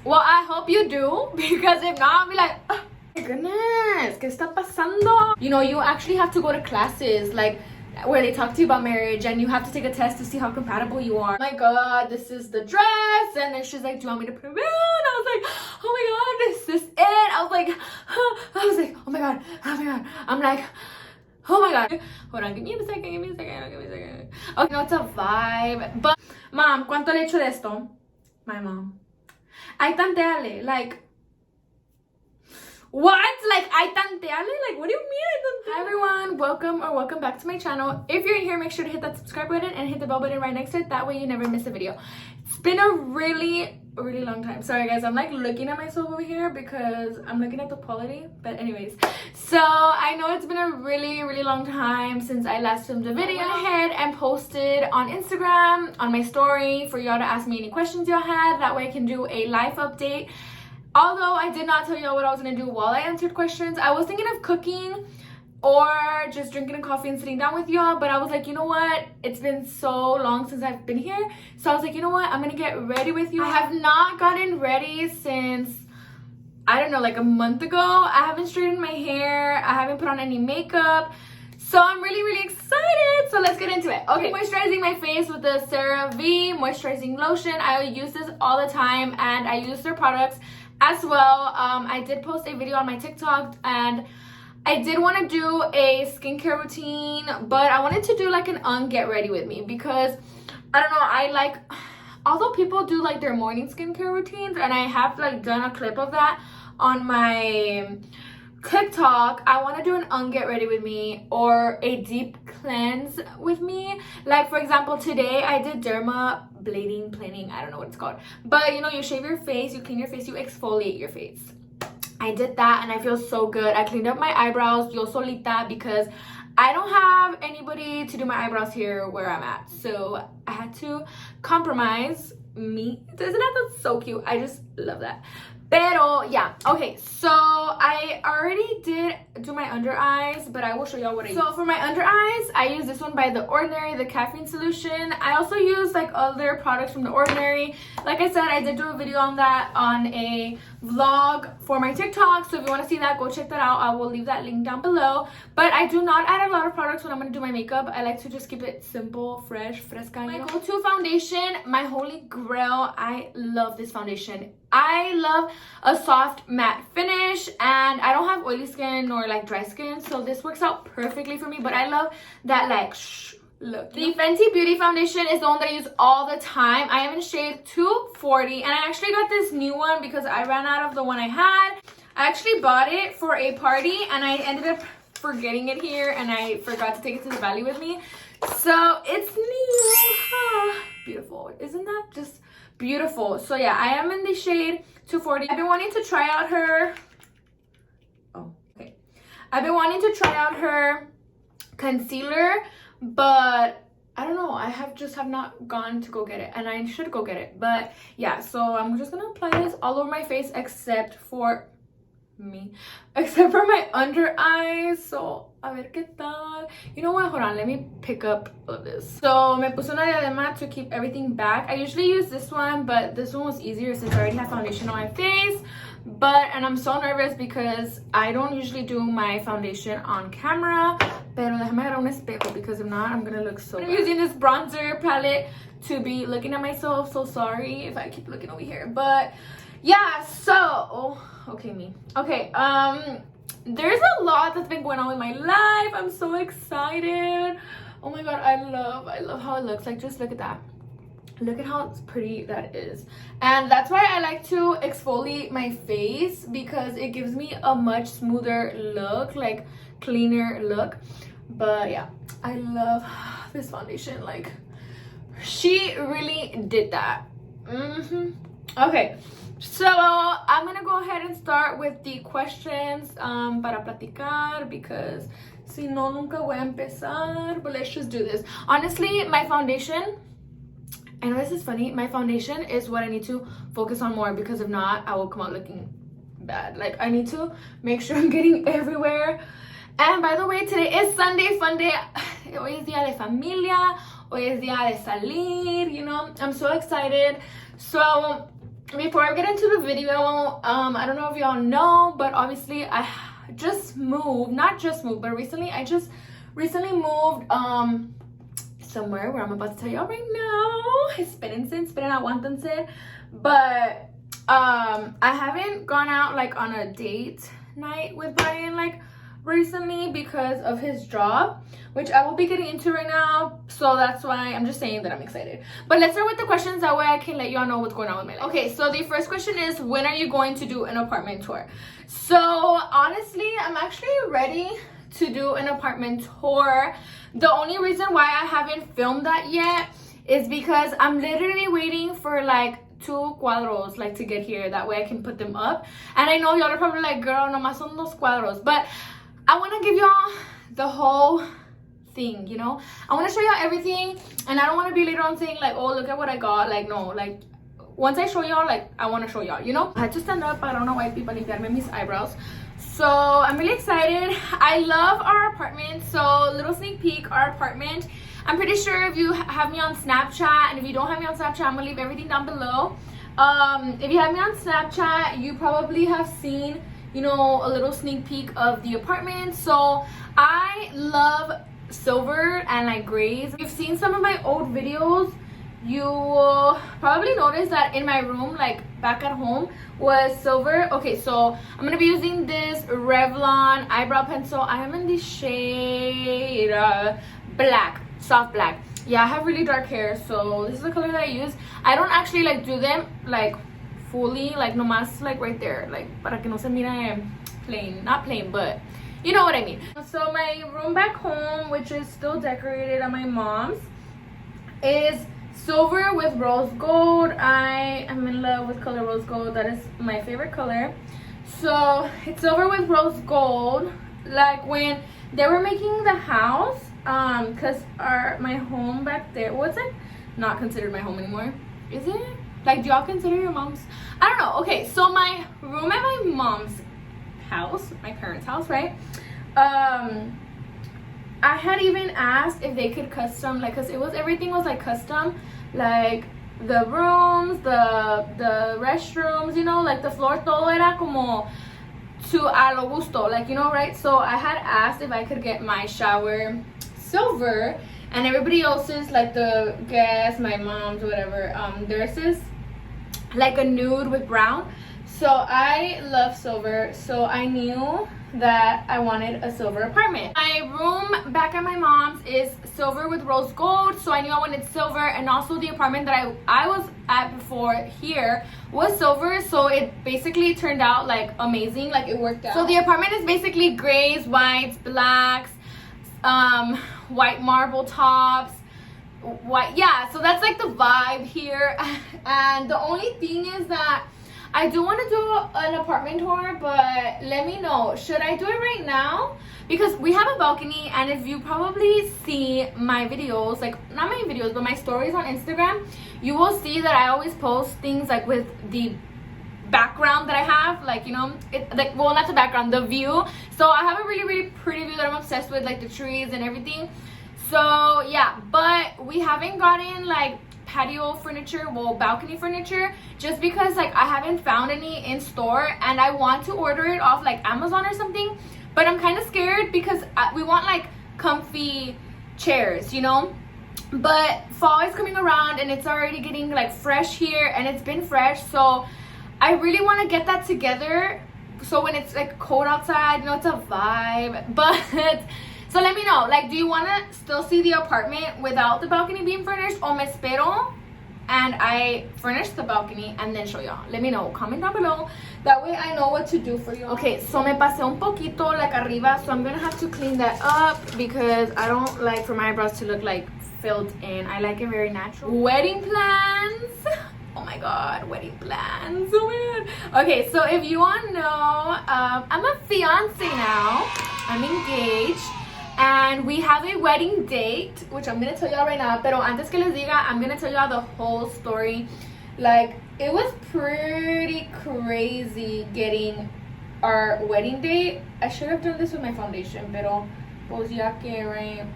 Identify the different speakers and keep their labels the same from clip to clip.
Speaker 1: Well, I hope you do, because if not, I'll be like, oh my goodness, ¿qué está pasando? You know, you actually have to go to classes, like, where they talk to you about marriage, and you have to take a test to see how compatible you are. Oh my god, this is the dress. And then she's like, do you want me to put it on? And I was like, oh my god, this is it. I was like, oh my god. I'm like, oh my god. Hold on, give me a second. Okay, no, it's a vibe. But, mom, ¿cuánto le echo de esto? My mom. Ay, tanteale, like, what? Like, ay, tanteale? Like, what do you mean I tanteale? Hi everyone, welcome back to my channel. If you're here, make sure to hit that subscribe button and hit the bell button right next to it. That way you never miss a video. It's been a really long time. Sorry guys, I'm like looking at myself over here because I'm looking at the quality. But anyways, so I know it's been a really long time since I last filmed a video. I went ahead and posted on Instagram on my story for y'all to ask me any questions y'all had. That way I can do a life update. Although I did not tell y'all what I was gonna do while I answered questions. I was thinking of cooking or just drinking a coffee and sitting down with y'all, but I was like, you know what, it's been so long since I've been here, so I was like, you know what, I'm gonna get ready with you. I have not gotten ready since, I don't know, like a month ago. I haven't straightened my hair, I haven't put on any makeup, so I'm really excited. So let's get into it. Okay, moisturizing my face with the CeraVe moisturizing lotion. I use this all the time and I use their products as well. I did post a video on my TikTok and I did want to do a skincare routine, but I wanted to do like an get ready with me because I don't know, I like, although people do like their morning skincare routines and I have like done a clip of that on my TikTok, I want to do an get ready with me or a deep cleanse with me. Like for example, today I did planing, I don't know what it's called, but you know, you shave your face, you clean your face, you exfoliate your face. I did that and I feel so good. I cleaned up my eyebrows, yo solita, because I don't have anybody to do my eyebrows here where I'm at, so I had to compromise me. Isn't that so cute? I just love that. Pero yeah, okay, so I already did do my under eyes, but I will show y'all what I use. So for my under eyes, I use this one by The Ordinary, the caffeine solution. I also use like other products from The Ordinary. Like I said, I did do a video on that on a vlog for my TikTok, so if you want to see that, go check that out. I will leave that link down below. But I do not add a lot of products when I'm going to do my makeup. I like to just keep it simple, fresca. My go-to foundation, my holy grail, I love this foundation. I love a soft matte finish and I don't have oily skin nor like dry skin, so this works out perfectly for me. But I love that like look. The Fenty Beauty foundation is the one that I use all the time. I am in shade 240 and I actually got this new one because I ran out of the one I had. I actually bought it for a party and I ended up forgetting it here and I forgot to take it to the valley with me. So it's new. Beautiful. Isn't that just beautiful? So yeah, I am in the shade 240. I've been wanting to try out her I've been wanting to try out her concealer, but I don't know, I have not gone to go get it and I should go get it. But yeah, so I'm just gonna apply this all over my face except for my under eyes. So a ver qué tal. You know what, hold on, let me pick up all of this. So me puse una diadema to keep everything back. I usually use this one, but this one was easier since I already have foundation on my face. And I'm so nervous because I don't usually do my foundation on camera. Pero déjame agarrar un espejo because if not, I'm gonna look so bad. I'm using this bronzer palette to be looking at myself. So sorry if I keep looking over here. But yeah, so there's a lot that's been going on with my life. I'm so excited. Oh my god, I love how it looks. Like, just look at that. Look at how pretty that is. And that's why I like to exfoliate my face, because it gives me a much smoother look, like cleaner look. But yeah, I love this foundation. Like, she really did that. Okay, so I'm gonna go ahead and start with the questions para platicar, because si no, nunca voy a empezar. But let's just do this. Honestly, my foundation, I know this is funny, my foundation is what I need to focus on more, because if not, I will come out looking bad. Like, I need to make sure I'm getting everywhere. And by the way, today is Sunday, fun day. Hoy es día de familia, hoy es día de salir, you know. I'm so excited. So before I get into the video, I don't know if y'all know, but obviously I just moved, not just moved, but recently I just recently moved somewhere where I'm about to tell y'all right now. Espérense, aguántense. But I haven't gone out like on a date night with Brian like recently because of his job, which I will be getting into right now. So that's why I'm just saying that I'm excited. But let's start with the questions, that way I can let y'all know what's going on with my life. Okay, so the first question is, when are you going to do an apartment tour? So honestly, I'm actually ready to do an apartment tour. The only reason why I haven't filmed that yet is because I'm literally waiting for like 2 cuadros like to get here, that way I can put them up. And I know y'all are probably like, girl, nomás son 2 cuadros, but I want to give y'all the whole thing, you know. I want to show y'all everything, and I don't want to be later on saying like, oh, look at what I got. Like, no, like once I show y'all, like I want to show y'all, you know. I had to stand up para una wifey para limpiarme mis eyebrows. So I'm really excited. I love our apartment. So little sneak peek, our apartment. I'm pretty sure if you have me on Snapchat, and if you don't have me on Snapchat, I'm gonna leave everything down below. If you have me on Snapchat, you probably have seen, you know, a little sneak peek of the apartment. So I love silver and like grays. If you've seen some of my old videos, you will probably notice that in my room, like back at home, was silver. Okay, so I'm gonna be using this Revlon eyebrow pencil. I am in the shade black, soft black. Yeah, I have really dark hair, so this is the color that I use. I don't actually like do them like fully, like nomás like right there, like para que no se mire plain, not plain, but you know what I mean. So my room back home, which is still decorated at my mom's, is silver with rose gold. I am in love with color rose gold. That is my favorite color. So it's silver with rose gold. Like when they were making the house, because my home back there, what's it? Not considered my home anymore. Is it? Like, do y'all consider your mom's? I don't know. Okay, so my room at my mom's house, my parents' house, right? I had even asked if they could custom, like, cause everything was like custom, like the rooms, the restrooms, you know, like the floor, todo era como to a lo gusto, like, you know, right? So I had asked if I could get my shower silver, and everybody else's, like the guests, my mom's, whatever, theirs is like a nude with brown. So I love silver, so I knew that I wanted a silver apartment. My room back at my mom's is silver with rose gold, so I knew I wanted silver. And also the apartment that I was at before here was silver, so it basically turned out like amazing, like it worked out. So the apartment is basically grays, whites, blacks, white marble tops, white, yeah, so that's like the vibe here. And the only thing is that I do want to do an apartment tour, but let me know, should I do it right now? Because we have a balcony, and if you probably see my videos, like not my videos but my stories on Instagram, you will see that I always post things like with the background that I have, like, you know, it like, well, not the background, the view. So I have a really pretty view that I'm obsessed with, like the trees and everything. So yeah, but we haven't gotten like patio furniture, well, balcony furniture, just because like I haven't found any in store, and I want to order it off like Amazon or something, but I'm kind of scared because we want like comfy chairs, you know. But fall is coming around, and it's already getting like fresh here, and it's been fresh, so I really want to get that together, so when it's like cold outside, you know, it's a vibe. But so let me know, like, do you want to still see the apartment without the balcony being furnished, o me espero and I furnish the balcony and then show y'all? Let me know, comment down below, that way I know what to do for you. Okay, so me pasé un poquito like arriba, so I'm gonna have to clean that up because I don't like for my eyebrows to look like filled in. I like it very natural. Wedding plans. Oh my god, wedding plans, so weird. Okay, so if you want to know, I'm a fiance now. I'm engaged, and we have a wedding date, which I'm gonna tell y'all right now. Pero antes que les diga, I'm gonna tell y'all the whole story. Like, it was pretty crazy getting our wedding date. I should have done this with my foundation, pero pues ya que, right?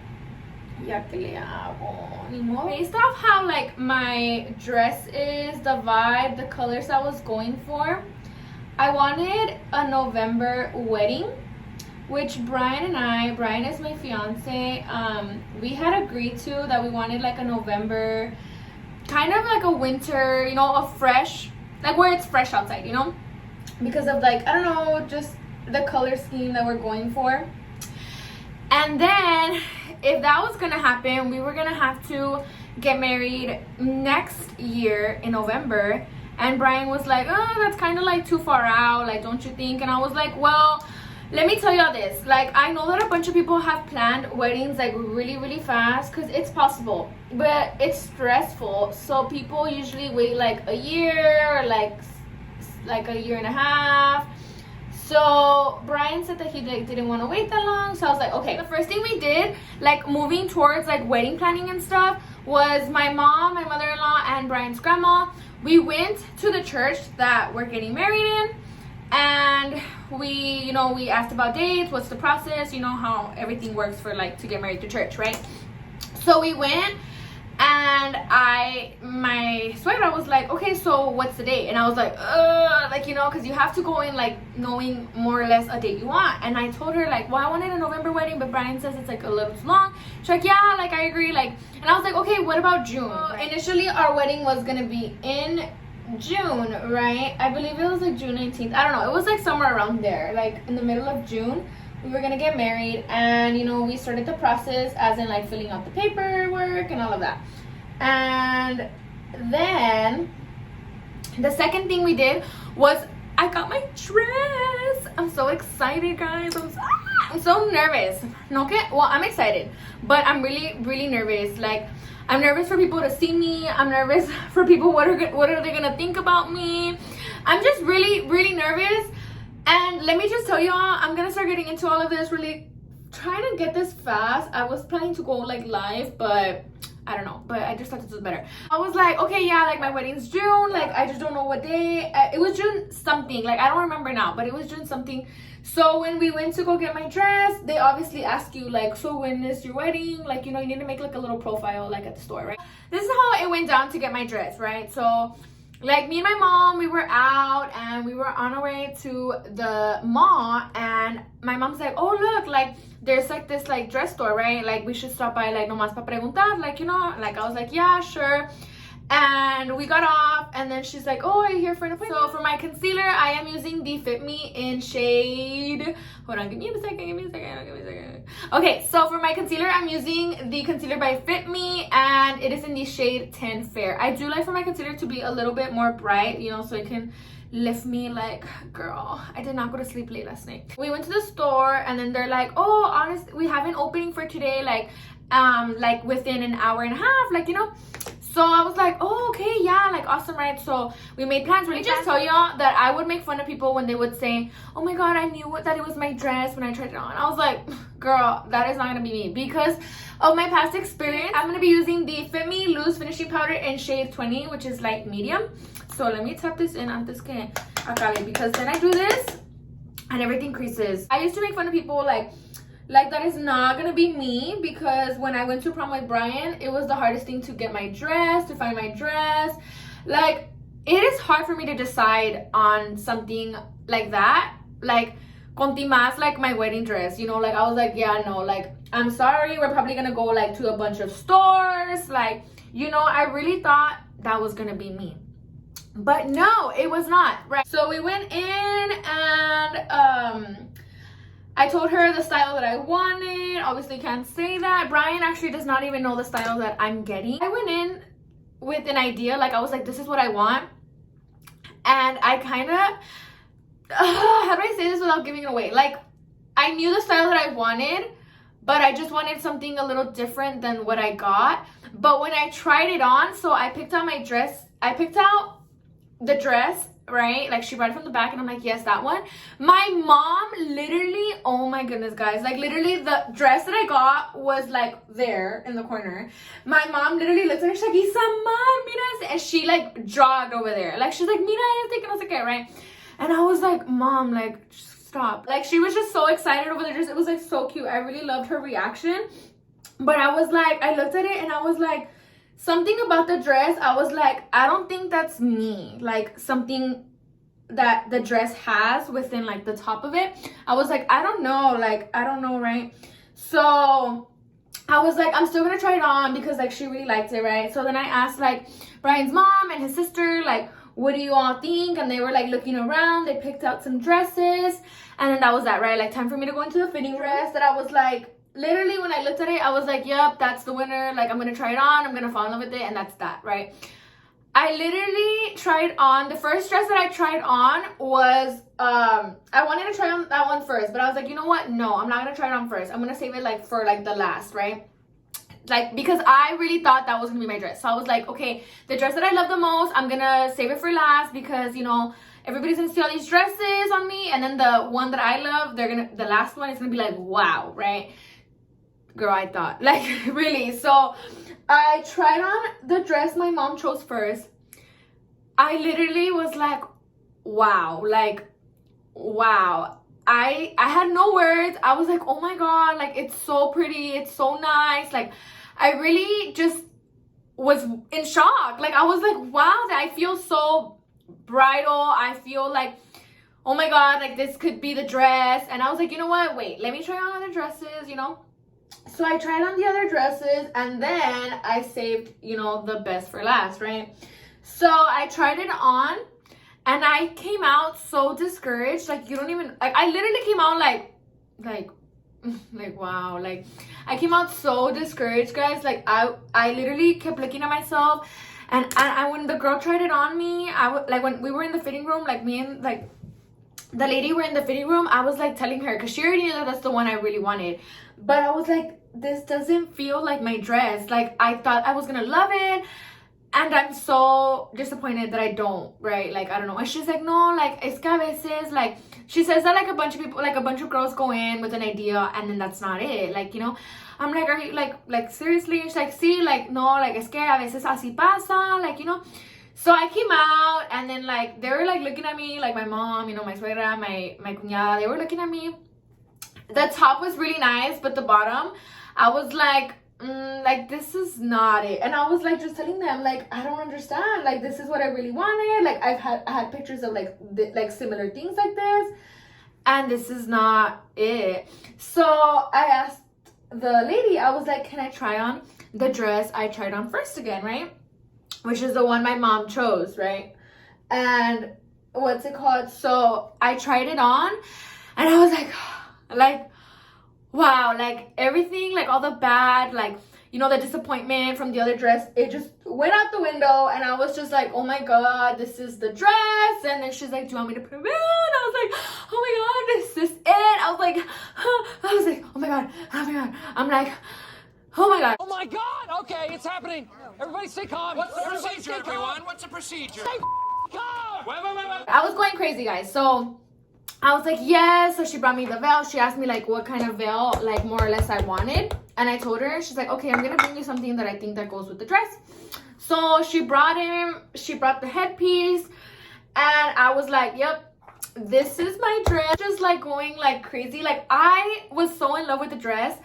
Speaker 1: Ya que le hago. Ni modo. Based off how like my dress is, the vibe, the colors I was going for, I wanted a November wedding, which Brian is my fiance, we had agreed to that we wanted like a November, kind of like a winter, you know, a fresh, like where it's fresh outside, you know, because of like, I don't know, just the color scheme that we're going for. And then if that was gonna happen, we were gonna have to get married next year in November. And Brian was like, oh, that's kind of like too far out, like, don't you think? And I was like, well, let me tell y'all this. Like, I know that a bunch of people have planned weddings like really, really fast, because it's possible, but it's stressful. So people usually wait like a year, or like a year and a half. So Brian said that he like didn't want to wait that long. So I was like, okay. The first thing we did, like moving towards like wedding planning and stuff, was my mom, my mother-in-law, and Brian's grandma. We went to the church that we're getting married in, and we asked about dates, what's the process, you know how everything works for like to get married to church, right? So we went, and my suegra was like, okay, so what's the date? And I was like, like, you know, because you have to go in like knowing more or less a date you want. And I told her like, well, I wanted a November wedding, but Brian says it's like a little too long. She's like, yeah, like I agree, like. And I was like, okay, what about June? Initially our wedding was gonna be in June, right? I believe it was like June 19th. I don't know, it was like somewhere around there, like in the middle of June. We were gonna get married, and you know, we started the process, as in like filling out the paperwork and all of that. And then the second thing we did was I got my dress. I'm so excited, guys. I'm so nervous. No, okay, well, I'm excited, but I'm really, really nervous. Like, I'm nervous for people to see me. I'm nervous for people, what are they gonna think about me? I'm just really, really nervous. And let me just tell y'all, I'm gonna start getting into all of this, really trying to get this fast. I was planning to go like live, but I don't know, but I just thought this was better. I was like, okay, yeah, like my wedding's June, like I just don't know what day. It was June something, like I don't remember now, but it was June something. So when we went to go get my dress, they obviously ask you like, so when is your wedding? Like, you know, you need to make like a little profile like at the store, right? This is how it went down to get my dress, right? So like me and my mom, we were out and we were on our way to the mall, and my mom's like, oh look, like there's like this like dress store, right? Like we should stop by, like nomás pa preguntar, like, you know, like I was like, yeah, sure. And we got off, and then she's like, oh, are you here for an appointment? So for my concealer, I am using the Fit Me in shade, hold on, give me a second. Okay, so for my concealer, I'm using the concealer by Fit Me, and it is in the shade 10 Fair. I do like for my concealer to be a little bit more bright, you know, so it can lift me. Like, girl, I did not go to sleep late last night. We went to the store, and then they're like, oh, honestly, we have an opening for today, like within an hour and a half, like, you know. So I was like, oh, okay, yeah, like awesome, right? So we made plans. Let me just tell y'all that I would make fun of people when they would say, oh my god, I knew that it was my dress when I tried it on. I was like, girl, that is not gonna be me. Because of my past experience, I'm gonna be using the Fit Me Loose Finishing Powder in shade 20, which is light medium. So let me tap this in antes que acabe, because then I do this and everything creases. I used to make fun of people like that is not gonna be me, because when I went to prom with Brian, it was the hardest thing to get my dress, to find my dress. Like, it is hard for me to decide on something like that, like contimas, like my wedding dress, you know. Like I was like, yeah, no, like I'm sorry, we're probably gonna go like to a bunch of stores, like, you know. I really thought that was gonna be me, but no, it was not, right? So we went in, and I told her the style that I wanted. Obviously can't say that. Brian actually does not even know the style that I'm getting. I went in with an idea, like I was like, this is what I want. And I kind of, how do I say this without giving it away? Like, I knew the style that I wanted, but I just wanted something a little different than what I got. But when I tried it on, so I picked out my dress. I picked out the dress, right? Like she brought it from the back, and I'm like, yes, that one. My mom literally, oh my goodness, guys, like literally the dress that I got was like there in the corner. My mom literally looked at her, she's like, Isamar, mira, and she like jogged over there. Like she's like, mira, este que no sé qué, right? And I was like, mom, like stop. Like she was just so excited over the dress. It was like so cute. I really loved her reaction. But I was like, I looked at it and I was like, something about the dress, I was like, I don't think that's me. Like something that the dress has within like the top of it. I was like, I don't know, like, I don't know, right? So I was like, I'm still gonna try it on because like she really liked it, right? So then I asked like Brian's mom and his sister, like, what do you all think? And they were like looking around, they picked out some dresses, and then that was that, right? Like time for me to go into the fitting dress that I was like, literally when I looked at it, I was like, yep, that's the winner. Like I'm gonna try it on, I'm gonna fall in love with it, and that's that, right? I literally tried on, the first dress that I tried on was, I wanted to try on that one first, but I was like, you know what? No, I'm not going to try it on first. I'm going to save it like for like the last, right? Like, because I really thought that was going to be my dress. So I was like, okay, the dress that I love the most, I'm going to save it for last because, you know, everybody's going to see all these dresses on me. And then the one that I love, the last one is going to be like, wow, right? Girl, I thought, like, really. So I tried on the dress my mom chose first. I literally was like, wow, like, wow. I had no words. I was like, oh my God, like, it's so pretty. It's so nice. Like, I really just was in shock. Like, I was like, wow, I feel so bridal. I feel like, oh my God, like, this could be the dress. And I was like, you know what? Wait, let me try on other dresses, you know? So I tried on the other dresses and then I saved, you know, the best for last, right? So I tried it on and I came out so discouraged. Like, you don't even, like, I literally came out like, wow. Like, I came out so discouraged, guys. Like, I literally kept looking at myself and when the girl tried it on me, like, when we were in the fitting room, like, me and, like, the lady were in the fitting room, I was like telling her, because she already knew that that's the one I really wanted. But I was like, this doesn't feel like my dress. Like, I thought I was gonna love it. And I'm so disappointed that I don't, right? Like, I don't know. And she's like, no, like, es que a veces, like, she says that like a bunch of people, like a bunch of girls go in with an idea and then that's not it. Like, you know, I'm like, are you, like, seriously? She's like, sí, like, no, like, es que a veces así pasa, like, you know. So I came out and then like, they were like looking at me, like my mom, you know, my suegra, my cuñada, they were looking at me. The top was really nice, but the bottom, I was like, like, this is not it. And I was like, just telling them, like, I don't understand. Like, this is what I really wanted. Like, I had pictures of like, similar things like this. And this is not it. So I asked the lady, I was like, can I try on the dress I tried on first again, right? Which is the one my mom chose, right? And what's it called? So I tried it on and I was like, wow, like everything, like all the bad, like, you know, the disappointment from the other dress, it just went out the window. And I was just like, oh my God, this is the dress. And then she's like, do you want me to put it on? And I was like, oh my God, this is it. I was like, oh my God. I'm like, oh my God.
Speaker 2: Oh my God! Okay, it's happening. Everybody stay calm.
Speaker 3: What's the procedure, everyone? What's the procedure?
Speaker 2: Stay calm!
Speaker 3: Wait.
Speaker 1: I was going crazy, guys. So I was like, yes. So she brought me the veil. She asked me like what kind of veil, like more or less I wanted. And I told her, she's like, okay, I'm going to bring you something that I think that goes with the dress. So she brought the headpiece. And I was like, yep, this is my dress. Just like going like crazy. Like I was so in love with the dress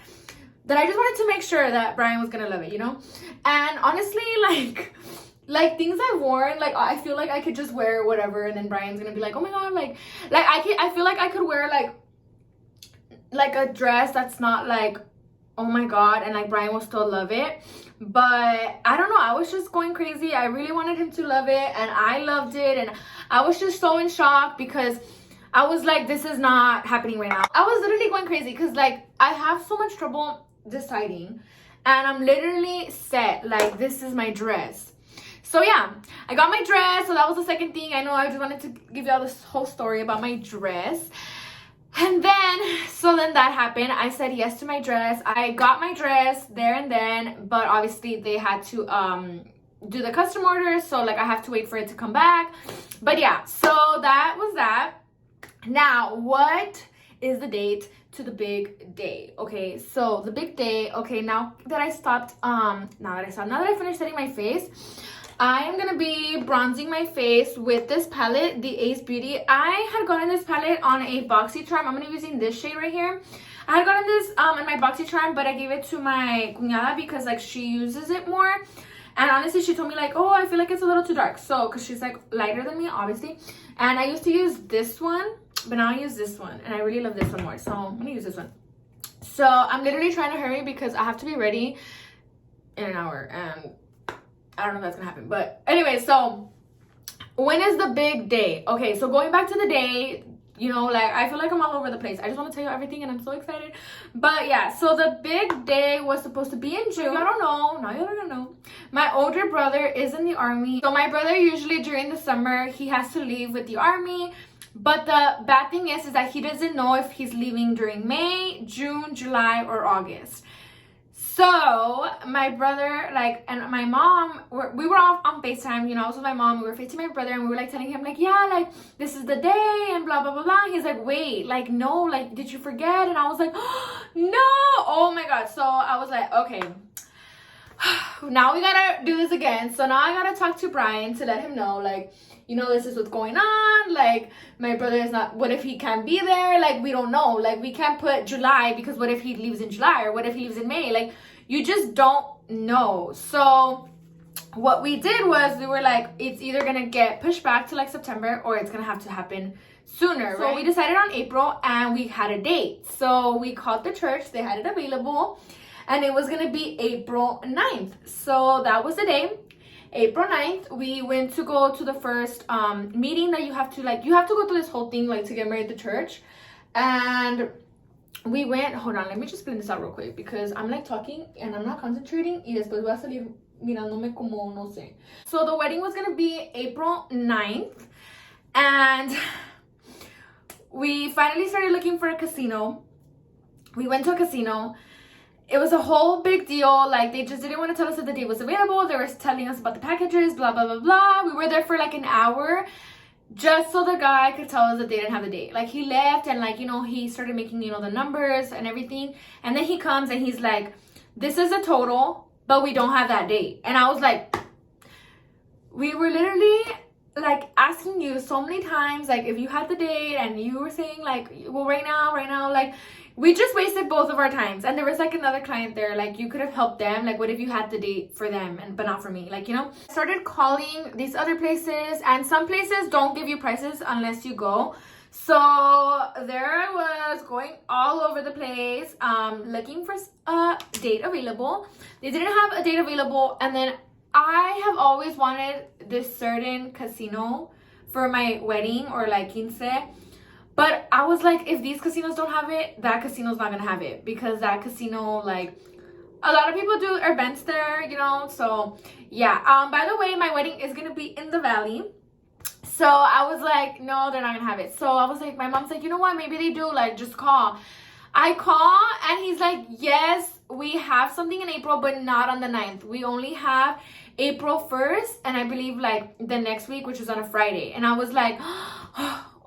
Speaker 1: that I just wanted to make sure that Brian was gonna love it, you know? And honestly, like things I've worn, like I feel like I could just wear whatever and then Brian's gonna be like, oh my God, like I feel like I could wear like a dress that's not like, oh my God, and like Brian will still love it. But I don't know, I was just going crazy. I really wanted him to love it and I loved it, and I was just so in shock because I was like, this is not happening right now. I was literally going crazy because like I have so much trouble deciding and I'm literally set, like this is my dress. So yeah, I got my dress. So that was the second thing. I know I just wanted to give y'all this whole story about my dress. And then that happened. I said yes to my dress. I got my dress there and then, but obviously they had to do the custom order, so like I have to wait for it to come back. But yeah, so that was that. Now, what is the date to the big day? Okay, so the big day, okay, now that I finished setting my face, I am gonna be bronzing my face with this palette, the Ace Beauty. I had gotten this palette on a BoxyCharm. I'm gonna be using this shade right here. I had gotten this in my BoxyCharm, but I gave it to my cuñada because like she uses it more. And honestly, she told me like, oh, I feel like it's a little too dark. So, because she's like lighter than me, obviously. And I used to use this one, but now I use this one. And I really love this one more. So, I'm gonna use this one. So, I'm literally trying to hurry because I have to be ready in an hour. And I don't know if that's gonna happen, but anyway, so when is the big day? Okay, so going back to the day, you know, like I feel like I'm all over the place. I just want to tell you everything and I'm so excited. But yeah, so the big day was supposed to be in June. I don't know. Now you're gonna know. My older brother is in the army. So my brother usually during the summer, he has to leave with the army. But the bad thing is that he doesn't know if he's leaving during May, June, July, or August. So my brother, like, and my mom, we were off on FaceTime, you know, I was with my mom, we were FaceTiming my brother, and we were like telling him like, yeah, like this is the day and blah blah blah blah. He's like, wait, like no, like did you forget? And I was like, oh, no, oh my god. So I was like, okay, now we gotta do this again. So now I gotta talk to Brian to let him know, like, you know, this is what's going on. Like, my brother is not, what if he can't be there? Like, we don't know. Like, we can't put July because what if he leaves in July? Or what if he leaves in May? Like, you just don't know. So, what we did was we were like, it's either going to get pushed back to like September or it's going to have to happen sooner, right? So, we decided on April and we had a date. So, we called the church. They had it available. And it was going to be April 9th. So, that was the day. April 9th, we went to go to the first meeting that you have to go through this whole thing like to get married at the church. And we went, hold on, let me just blend this out real quick because I'm like talking and I'm not concentrating y después voy a salir mirándome como no sé. So the wedding was going to be April 9th and we finally started looking for a casino. We went to a casino. It was a whole big deal. Like, they just didn't want to tell us that the date was available. They were telling us about the packages, blah, blah, blah, blah. We were there for like an hour just so the guy could tell us that they didn't have the date. Like, he left and like, you know, he started making, you know, the numbers and everything. And then he comes and he's like, this is a total, but we don't have that date. And I was like, we were literally like asking you so many times, like, if you had the date, and you were saying like, well, right now, like, we just wasted both of our times. And there was like another client there, like you could have helped them. Like, what if you had the date for them but not for me? Like, you know, I started calling these other places, and some places don't give you prices unless you go. So there I was going all over the place, looking for a date available. They didn't have a date available. And then I have always wanted this certain casino for my wedding or like quince. But I was like, if these casinos don't have it, that casino's not gonna have it, because that casino, like, a lot of people do events there, you know. So yeah. By the way, my wedding is gonna be in the valley. So I was like, no, they're not gonna have it. So I was like, my mom's like, you know what? Maybe they do. Like, just call. I call and he's like, yes, we have something in April, but not on the 9th. We only have April 1st, and I believe like the next week, which is on a Friday. And I was like,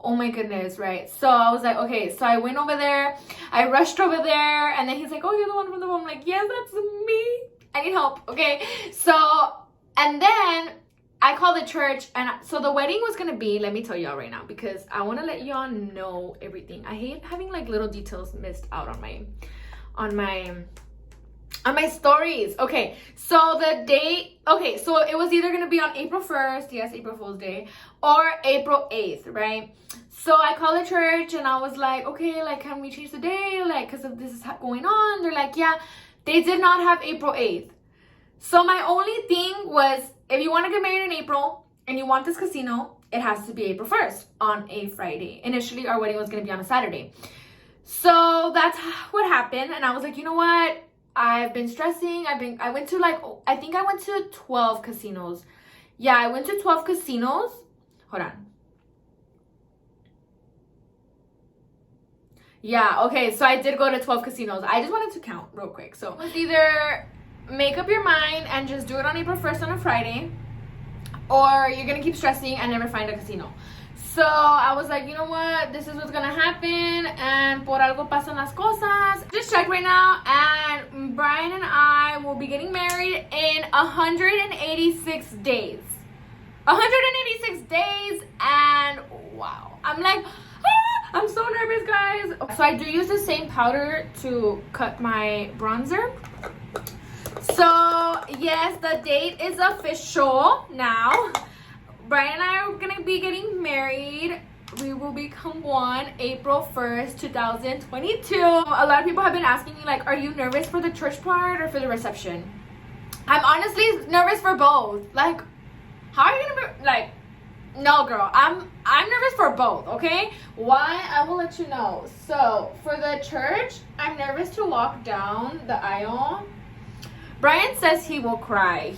Speaker 1: oh my goodness, right? So I was like, okay. So I went over there. I rushed over there. And then he's like, oh, you're the one from the phone. I'm like, yes, that's me. I need help. Okay. So, and then I called the church. And so the wedding was going to be, let me tell y'all right now, because I want to let y'all know everything. I hate having like little details missed out on my stories. Okay, so the date, okay, so it was either going to be on April 1st, yes, April Fool's Day, or April 8th, right? So I called the church and I was like, okay, like, can we change the day? Like, because of this is going on. They're like, yeah, they did not have April 8th. So my only thing was, if you want to get married in April and you want this casino, it has to be April 1st on a Friday. Initially, our wedding was going to be on a Saturday. So that's what happened. And I was like, you know what? I've been stressing. I went to like, I think I went to 12 casinos. Yeah, I went to 12 casinos. Hold on. Yeah, okay, so I did go to 12 casinos. I just wanted to count real quick. So it's either make up your mind and just do it on April 1st on a Friday, or you're gonna keep stressing and never find a casino. So So I was like, you know what? This is what's gonna happen, and por algo pasan las cosas. Just check right now, and Brian and I will be getting married in 186 days. 186 days, and wow. I'm like, I'm so nervous, guys. So I do use the same powder to cut my bronzer. So yes, the date is official now. Brian and I are gonna be getting married. We will become one April 1st, 2022. A lot of people have been asking me, like, are you nervous for the church part or for the reception? I'm honestly nervous for both. Like, how are you gonna be, like, no girl, I'm nervous for both, okay? Why? I will let you know. So for the church, I'm nervous to walk down the aisle. Brian says he will cry.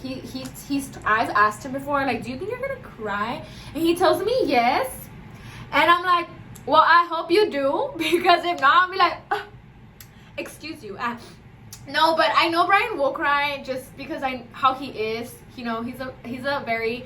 Speaker 1: I've asked him before, like, do you think you're gonna cry? And he tells me yes. And I'm like, well, I hope you do, because if not, I'll be like, excuse you. No, but I know Brian will cry just because how he is. You know, he's a very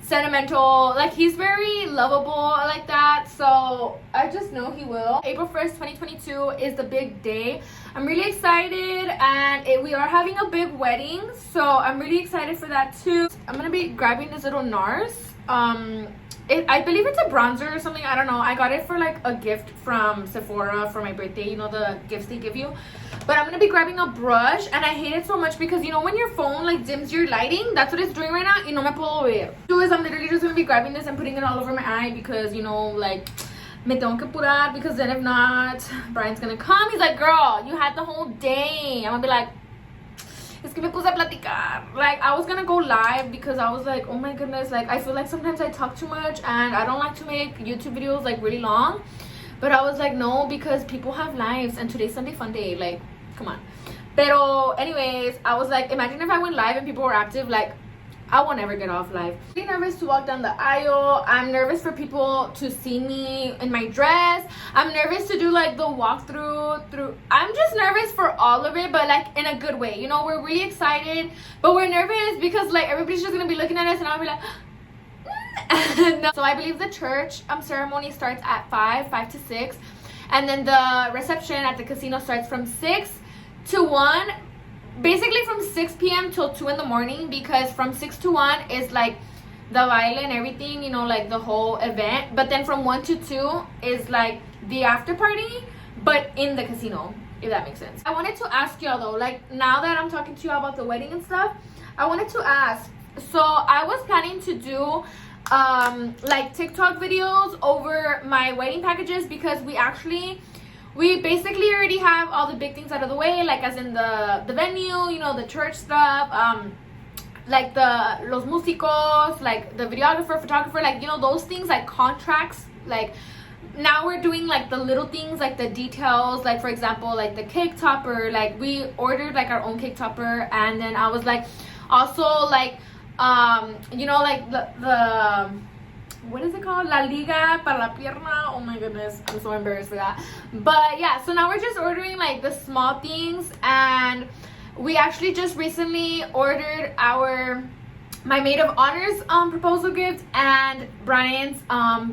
Speaker 1: sentimental, like, he's very lovable like that. So I just know he will. April 1st, 2022 is the big day. I'm really excited, and we are having a big wedding, so I'm really excited for that too. I'm gonna be grabbing this little NARS. I believe it's a bronzer or something. I don't know. I got it for like a gift from Sephora for my birthday. You know, the gifts they give you. But I'm gonna be grabbing a brush, and I hate it so much because, you know, when your phone like dims your lighting, that's what it's doing right now. Y no me puedo ver. So I'm literally just gonna be grabbing this and putting it all over my eye because, you know, like, me tengo que apurar, because then if not, Brian's gonna come. He's like, girl, you had the whole day. I'm gonna be like, es que me puse a platicar. Like, I was gonna go live because I was like, oh my goodness, like, I feel like sometimes I talk too much, and I don't like to make YouTube videos like really long. But I was like, no, because people have lives, and today's Sunday fun day. Like, come on. Pero anyways, I was like, imagine if I went live and people were active. Like, I won't ever get off live. I'm really nervous to walk down the aisle. I'm nervous for people to see me in my dress. I'm nervous to do like the walkthrough through. I'm just nervous for all of it, but like in a good way. You know, we're really excited, but we're nervous because like everybody's just gonna be looking at us, and I'll be like, no. So I believe the church ceremony starts at 5 to 6, and then the reception at the casino starts from 6 to 1. Basically from 6 p.m. till 2 in the morning, because from 6 to 1 is like the baile and everything, you know, like the whole event. But then from 1 to 2 is like the after party, but in the casino, if that makes sense. I wanted to ask y'all though, like, now that I'm talking to you about the wedding and stuff, I wanted to ask, so I was planning to do like TikTok videos over my wedding packages, because we basically already have all the big things out of the way, like as in the venue, you know, the church stuff, like los músicos, like the videographer, photographer, like, you know, those things, like contracts. Like, now we're doing like the little things, like the details, like for example, like the cake topper. Like, we ordered like our own cake topper, and then I was like, also like, you know, like the what is it called? La liga para la pierna. Oh my goodness, I'm so embarrassed for that. But yeah, so now we're just ordering like the small things, and we actually just recently ordered my maid of honor's proposal gift and Brian's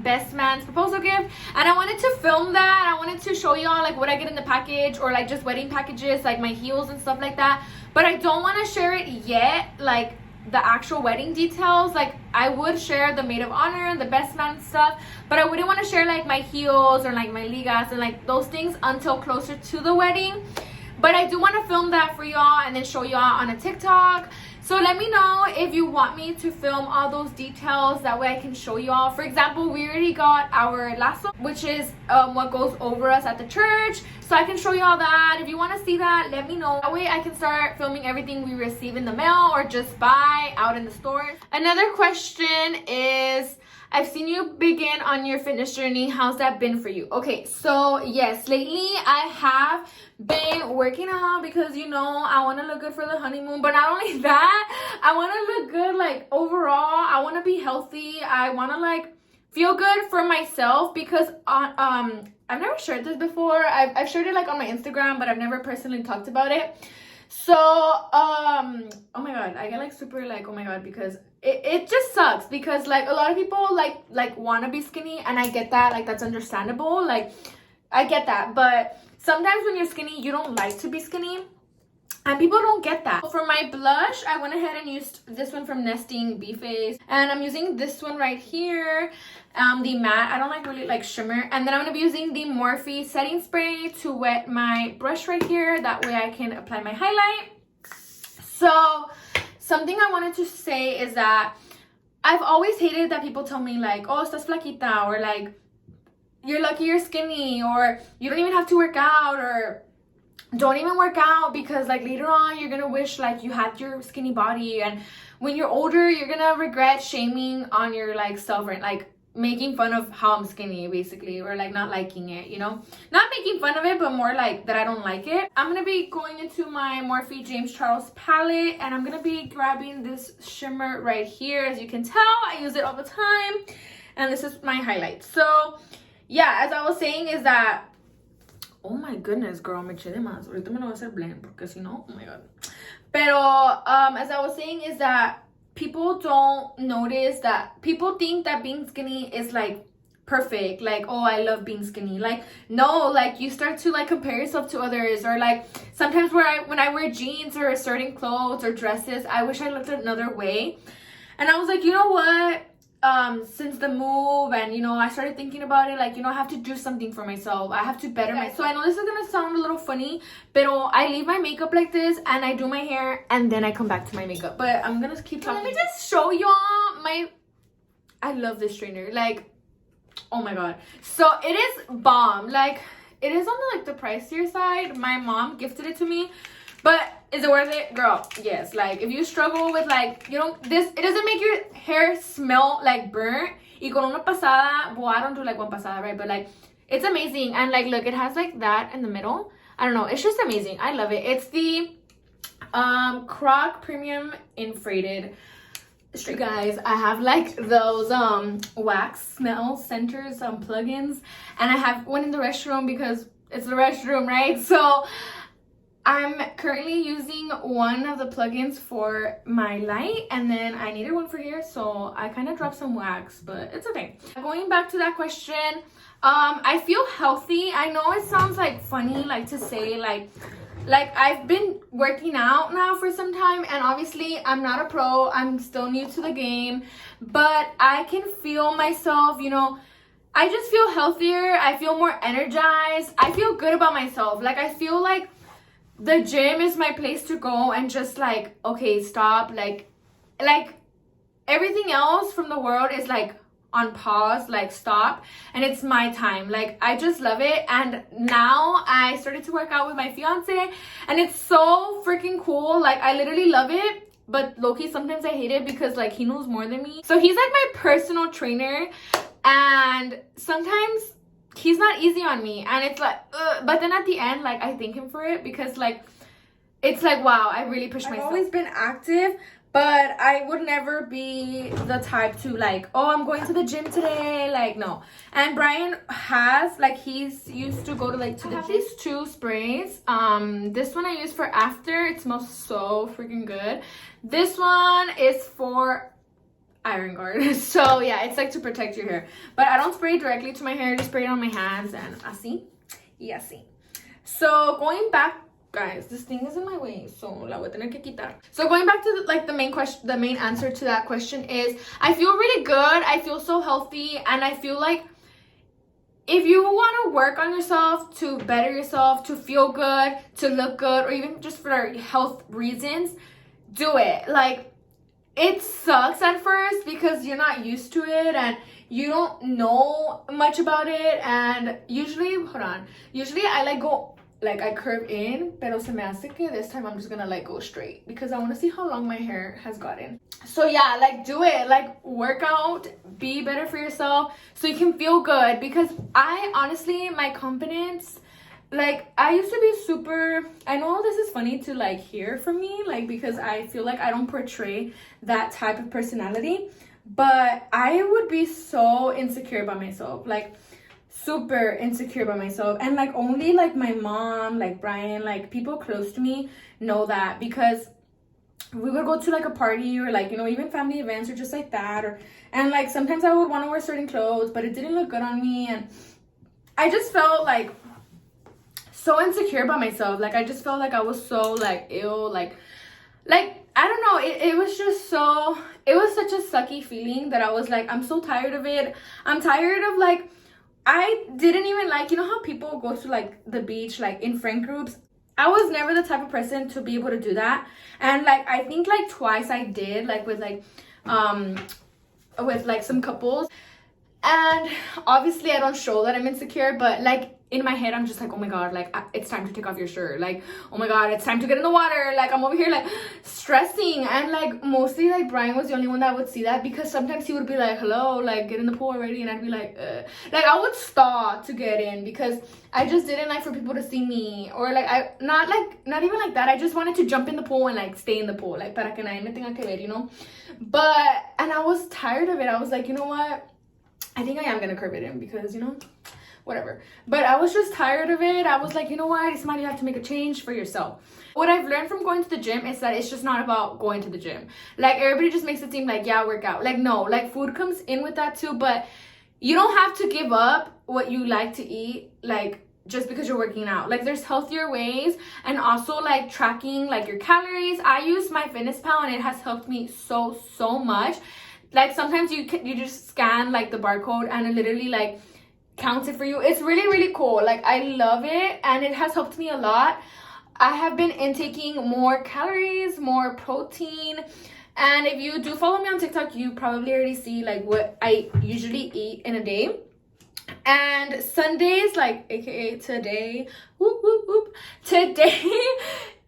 Speaker 1: best man's proposal gift. And I wanted to film that. I wanted to show y'all like what I get in the package, or like just wedding packages, like my heels and stuff like that. But I don't want to share it yet, like the actual wedding details. Like, I would share the maid of honor and the best man stuff, but I wouldn't want to share like my heels or like my ligas and like those things until closer to the wedding. But I do want to film that for y'all and then show y'all on a TikTok. So let me know if you want me to film all those details. That way I can show y'all. For example, we already got our lasso, which is what goes over us at the church. So I can show y'all that. If you want to see that, let me know. That way I can start filming everything we receive in the mail or just buy out in the stores. Another question is, I've seen you begin on your fitness journey. How's that been for you? Okay, so yes, lately I have been working out because, you know, I want to look good for the honeymoon. But not only that, I want to look good like overall. I want to be healthy. I want to like feel good for myself, because I've never shared this before. I've shared it like on my Instagram, but I've never personally talked about it. So oh my god, I get like super like, oh my god, because it just sucks because like a lot of people like want to be skinny, and I get that, like that's understandable, like I get that, but sometimes when you're skinny you don't like to be skinny, and people don't get that. For my blush, I went ahead and used this one from Nesting Bee Face, and I'm using this one right here, the matte. I don't like really like shimmer. And then I'm gonna be using the Morphe setting spray to wet my brush right here, that way I can apply my highlight. So something I wanted to say is that I've always hated that people tell me like, oh, estás flaquita, or like, you're lucky you're skinny, or you don't even have to work out, or don't even work out because like later on you're gonna wish like you had your skinny body, and when you're older you're gonna regret shaming on your like self, right? Like making fun of how I'm skinny basically, or like not liking it, you know, not making fun of it, but more like that I don't like it. I'm gonna be going into my Morphe James Charles palette, and I'm gonna be grabbing this shimmer right here. As you can tell, I use it all the time, and this is my highlight. So yeah, as I was saying is that, oh my goodness, girl, me eché de más. Ahorita me lo voy a hacer blend, porque si no, oh my god. Pero, as I was saying is that people don't notice that, people think that being skinny is like perfect. Like, oh, I love being skinny. Like, no, like you start to like compare yourself to others, or like sometimes when I wear jeans or certain clothes or dresses, I wish I looked another way. And I was like, you know what? Since the move, and you know, I started thinking about it, like, you know, I have to do something for myself. I have to better myself. So I know this is gonna sound a little funny, but I leave my makeup like this, and I do my hair, and then I come back to my makeup. But I'm gonna keep talking. Let me just show y'all I love this strainer. Like, oh my god. So it is bomb. Like, it is on the like the pricier side. My mom gifted it to me. But is it worth it? Girl, yes. Like, if you struggle with, like, you know, it doesn't make your hair smell, like, burnt. Y con una pasada, well, I don't do, like, one pasada, right? But, like, it's amazing. And, like, look, it has, like, that in the middle. I don't know. It's just amazing. I love it. It's the Croc Premium Infrated. You guys, I have, like, those wax smell centers, plugins. And I have one in the restroom because it's the restroom, right? So I'm currently using one of the plugins for my light, and then I needed one for here, so I kind of dropped some wax, but it's okay. Going back to that question, I feel healthy. I know it sounds like funny, like to say, like I've been working out now for some time, and obviously I'm not a pro, I'm still new to the game, but I can feel myself, you know, I just feel healthier, I feel more energized, I feel good about myself. Like, I feel like the gym is my place to go and just like, okay, stop, like everything else from the world is like on pause, like stop, and it's my time. Like, I just love it. And now I started to work out with my fiance, and it's so freaking cool. Like, I literally love it, but low-key sometimes I hate it because like he knows more than me. So he's like my personal trainer, and sometimes he's not easy on me, and it's like but then at the end, like, I thank him for it, because like it's like, wow, I really pushed myself. I've always been active, but I would never be the type to like, oh, I'm going to the gym today, like, no. And Brian has, like, he's used to go to like to the gym. These two sprays, this one I use for after. It smells so freaking good. This one is for iron guard. So yeah, it's like to protect your hair, but I don't spray it directly to my hair, I just spray it on my hands, and así y así. So going back, guys, this thing is in my way, so la voy a tener que quitar. So going back to the main question, the main answer to that question is, I feel really good, I feel so healthy, and I feel like if you want to work on yourself, to better yourself, to feel good, to look good, or even just for health reasons, do it. Like, it sucks at first because you're not used to it and you don't know much about it, and usually I like go, like, I curve in, pero se me hace que this time I'm just gonna like go straight because I want to see how long my hair has gotten. So yeah, like, do it, like, work out, be better for yourself so you can feel good, because I honestly, my confidence, like, I used to be super, I know this is funny to like hear from me, like, because I feel like I don't portray that type of personality, but I would be so insecure about myself, like super insecure about myself, and like only like my mom, like Brian, like people close to me know that, because we would go to like a party or like, you know, even family events or just like that, or and like sometimes I would want to wear certain clothes, but it didn't look good on me, and I just felt like so insecure about myself. Like I just felt like I was so like ill, like I don't know, it was just so, it was such a sucky feeling that I was like, I'm so tired of it. I'm tired of like, I didn't even like, you know how people go to like the beach like in friend groups. I was never the type of person to be able to do that. And like I think like twice I did, like with some couples. And obviously I don't show that I'm insecure, but like in my head I'm just like, oh my god, like it's time to take off your shirt, like oh my god, it's time to get in the water, like I'm over here like stressing. And like mostly like Brian was the only one that would see that, because sometimes he would be like, hello, like get in the pool already, and I'd be like like I would stall to get in because I just didn't like for people to see me, or like not even like that, I just wanted to jump in the pool and like stay in the pool, like para que nadie me tenga que ver, you know. But and I was tired of it. I was like, you know what, I think I am gonna curve it in because, you know, whatever. But I was just tired of it. I was like, you know what, it's not, you have to make a change for yourself. What I've learned from going to the gym is that it's just not about going to the gym. Like everybody just makes it seem like, yeah, work out. Like no, like food comes in with that too, but you don't have to give up what you like to eat like just because you're working out. Like there's healthier ways, and also like tracking like your calories. I use MyFitnessPal and it has helped me so much. Like sometimes you just scan like the barcode and it literally like counts it for you. It's really cool. Like I love it and it has helped me a lot. I have been intaking more calories, more protein, and if you do follow me on TikTok, you probably already see like what I usually eat in a day. And Sundays, like aka today, today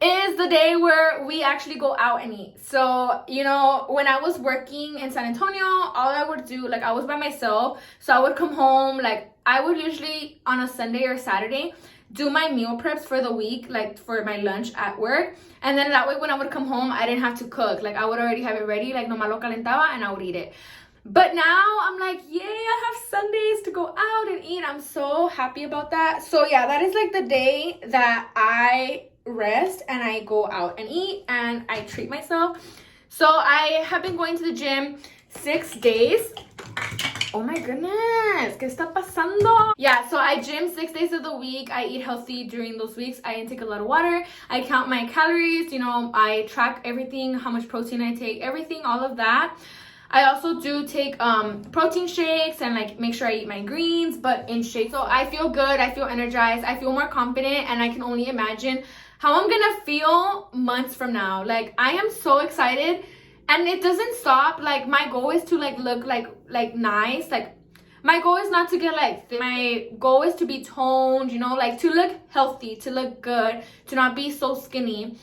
Speaker 1: is the day where we actually go out and eat. So, you know, when I was working in San Antonio, all I would do, like I was by myself, so I would come home, like I would usually on a Sunday or Saturday do my meal preps for the week, like for my lunch at work, and then that way when I would come home I didn't have to cook. Like I would already have it ready, like nomás lo calentaba and I would eat it. But now I'm like, yay, I have Sundays to go out and eat. I'm so happy about that. So yeah, that is like the day that I rest and I go out and eat and I treat myself. So I have been going to the gym 6 days. Oh my goodness, ¿qué está pasando? Yeah, so I gym 6 days of the week. I eat healthy during those weeks. I intake a lot of water. I count my calories, you know, I track everything, how much protein I take, everything, all of that. I also do take protein shakes and like make sure I eat my greens, but in shakes. So I feel good, I feel energized, I feel more confident, and I can only imagine how I'm gonna feel months from now. Like I am so excited, and it doesn't stop. Like my goal is to like look like nice. Like my goal is not to get like thin. My goal is to be toned, you know, like to look healthy, to look good, to not be so skinny.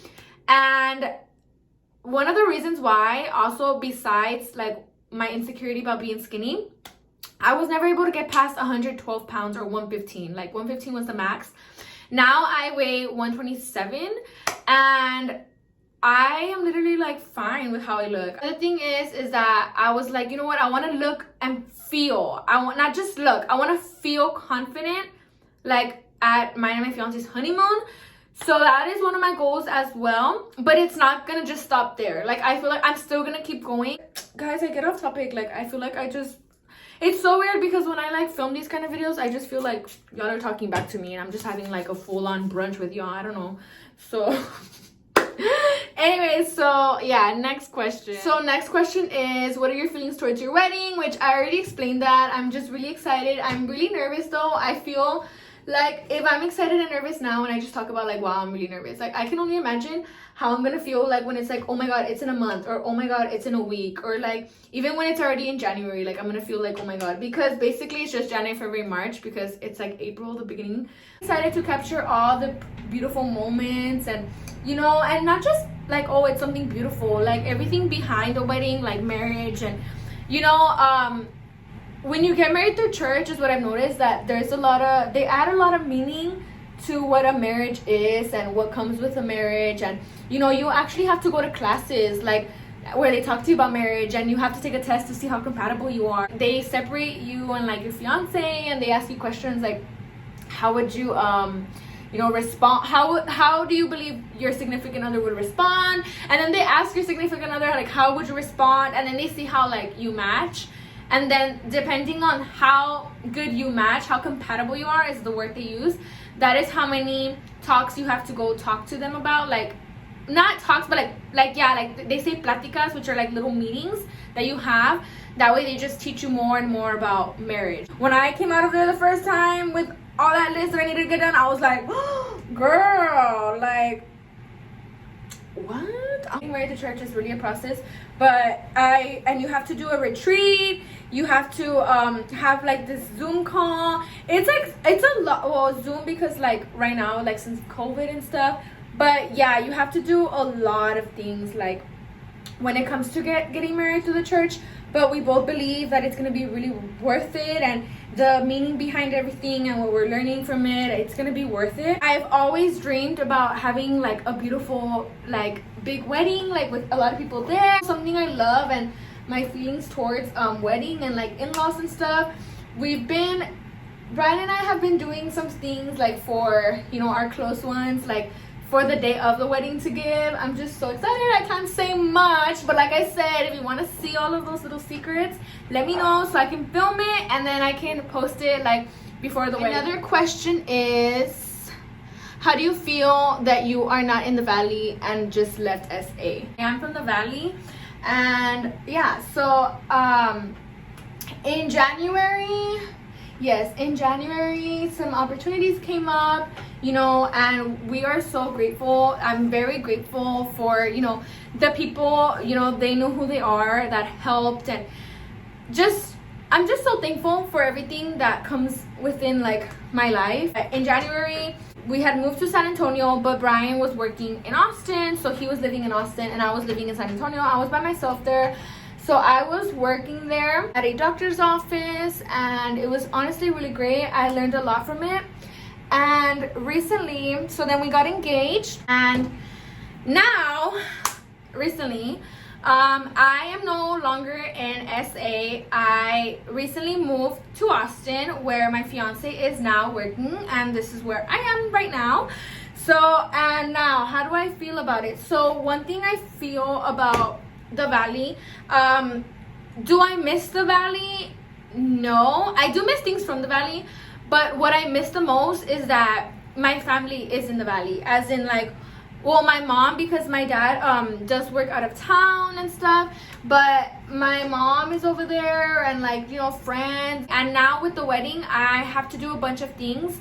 Speaker 1: And one of the reasons why, also besides like my insecurity about being skinny, I was never able to get past 112 pounds or 115. Like 115 was the max. Now I weigh 127 and I am literally like fine with how I look. The thing is that I was like, you know what, I want to look and feel. I want not just look, I want to feel confident like at mine and my fiance's honeymoon. So that is one of my goals as well, but it's not gonna just stop there. Like I feel like I'm still gonna keep going. Guys, I get off topic. Like I feel like it's so weird because when I like film these kind of videos, I just feel like y'all are talking back to me and I'm just having like a full-on brunch with y'all. I don't know. So anyways, so yeah, next question. So next question is, what are your feelings towards your wedding? Which I already explained that. I'm just really excited. I'm really nervous though. I feel like if I'm excited and nervous now and I just talk about like, wow, I'm really nervous, like I can only imagine how I'm gonna feel like when it's like, oh my god, it's in a month, or oh my god, it's in a week, or like even when it's already in January, like I'm gonna feel like, oh my god, because basically it's just January, February, March, because it's like April, the beginning. I'm excited to capture all the beautiful moments, and you know, and not just like, oh, it's something beautiful, like everything behind the wedding, like marriage, and you know, when you get married through church is what I've noticed, that there's they add a lot of meaning to what a marriage is and what comes with a marriage. And you know, you actually have to go to classes like where they talk to you about marriage, and you have to take a test to see how compatible you are. They separate you and like your fiance, and they ask you questions like, how would you respond. How do you believe your significant other would respond? And then they ask your significant other, like, how would you respond? And then they see how, like, you match. And then depending on how good you match, how compatible you are is the word they use. That is how many talks you have to go talk to them about. Like, not talks, but like they say pláticas, which are like little meetings that you have. That way they just teach you more and more about marriage. When I came out of there the first time with all that list that I needed to get done, I was like, oh, girl, like, what? Getting married to church is really a process, but you have to do a retreat. You have to have like this Zoom call. It's a lot. Well, Zoom because like right now, like since COVID and stuff. But yeah, you have to do a lot of things like when it comes to getting married to the church. But we both believe that it's gonna be really worth it, and the meaning behind everything and what we're learning from it, it's gonna be worth it. I've always dreamed about having like a beautiful like big wedding, like with a lot of people there. Something I love, and my feelings towards wedding and like in-laws and stuff. Brian and I have been doing some things like for our close ones, like for the day of the wedding to give. I'm just so excited. I can't say much, but like I said, if you want to see all of those little secrets, let me know so I can film it and then I can post it like before the wedding. Another question is, how do you feel that you are not in the Valley and just left SA? I'm from the Valley, and yeah, so in January, some opportunities came up, and we are so grateful. I'm very grateful for, the people, they know who they are that helped, and I'm just so thankful for everything that comes within like my life. In January, we had moved to San Antonio, but Brian was working in Austin, so he was living in Austin and I was living in San Antonio. I was by myself there. So I was working there at a doctor's office, and it was honestly really great. I learned a lot from it. And recently, so then we got engaged, and now, recently, I am no longer in SA. I recently moved to Austin, where my fiance is now working, and this is where I am right now. So, and now, how do I feel about it? So, one thing I feel about the Valley, do I miss the Valley? No, I do miss things from the Valley, but what I miss the most is that my family is in the Valley, as in like, well, my mom, because my dad does work out of town and stuff, but my mom is over there, and like, friends. And now with the wedding, I have to do a bunch of things,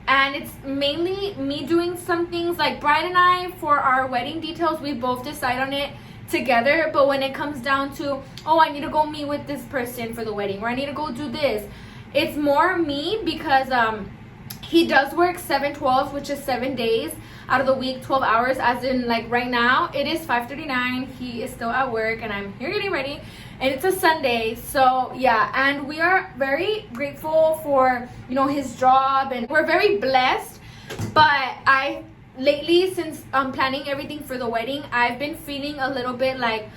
Speaker 1: and it's mainly me doing some things. Like Brian and I, for our wedding details, we both decide on it together, but when it comes down to, oh, I need to go meet with this person for the wedding, or I need to go do this, it's more me, because he does work 7/12, which is 7 days out of the week, 12 hours, as in like right now it is 5:39, he is still at work and I'm here getting ready, and it's a Sunday. So yeah, and we are very grateful for his job, and we're very blessed. But lately, since planning everything for the wedding, I've been feeling a little bit like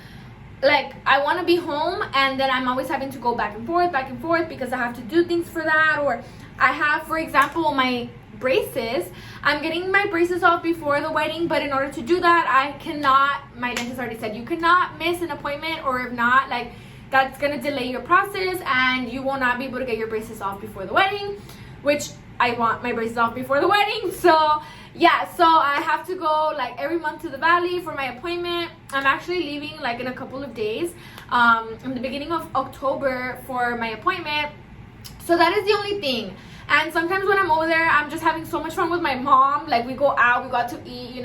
Speaker 1: I want to be home, and then I'm always having to go back and forth because I have to do things for that. Or I have, for example, my braces. I'm getting my braces off before the wedding, but in order to do that, I cannot, my dentist already said, you cannot miss an appointment, or if not, like, that's gonna delay your process and you will not be able to get your braces off before the wedding, which I want my braces off before the wedding. So yeah, so I have to go like every month to the Valley for my appointment. I'm actually leaving like in a couple of days, in the beginning of October for my appointment. So that is the only thing. And sometimes when I'm over there, I'm just having so much fun with my mom. Like, we go out, we got to eat,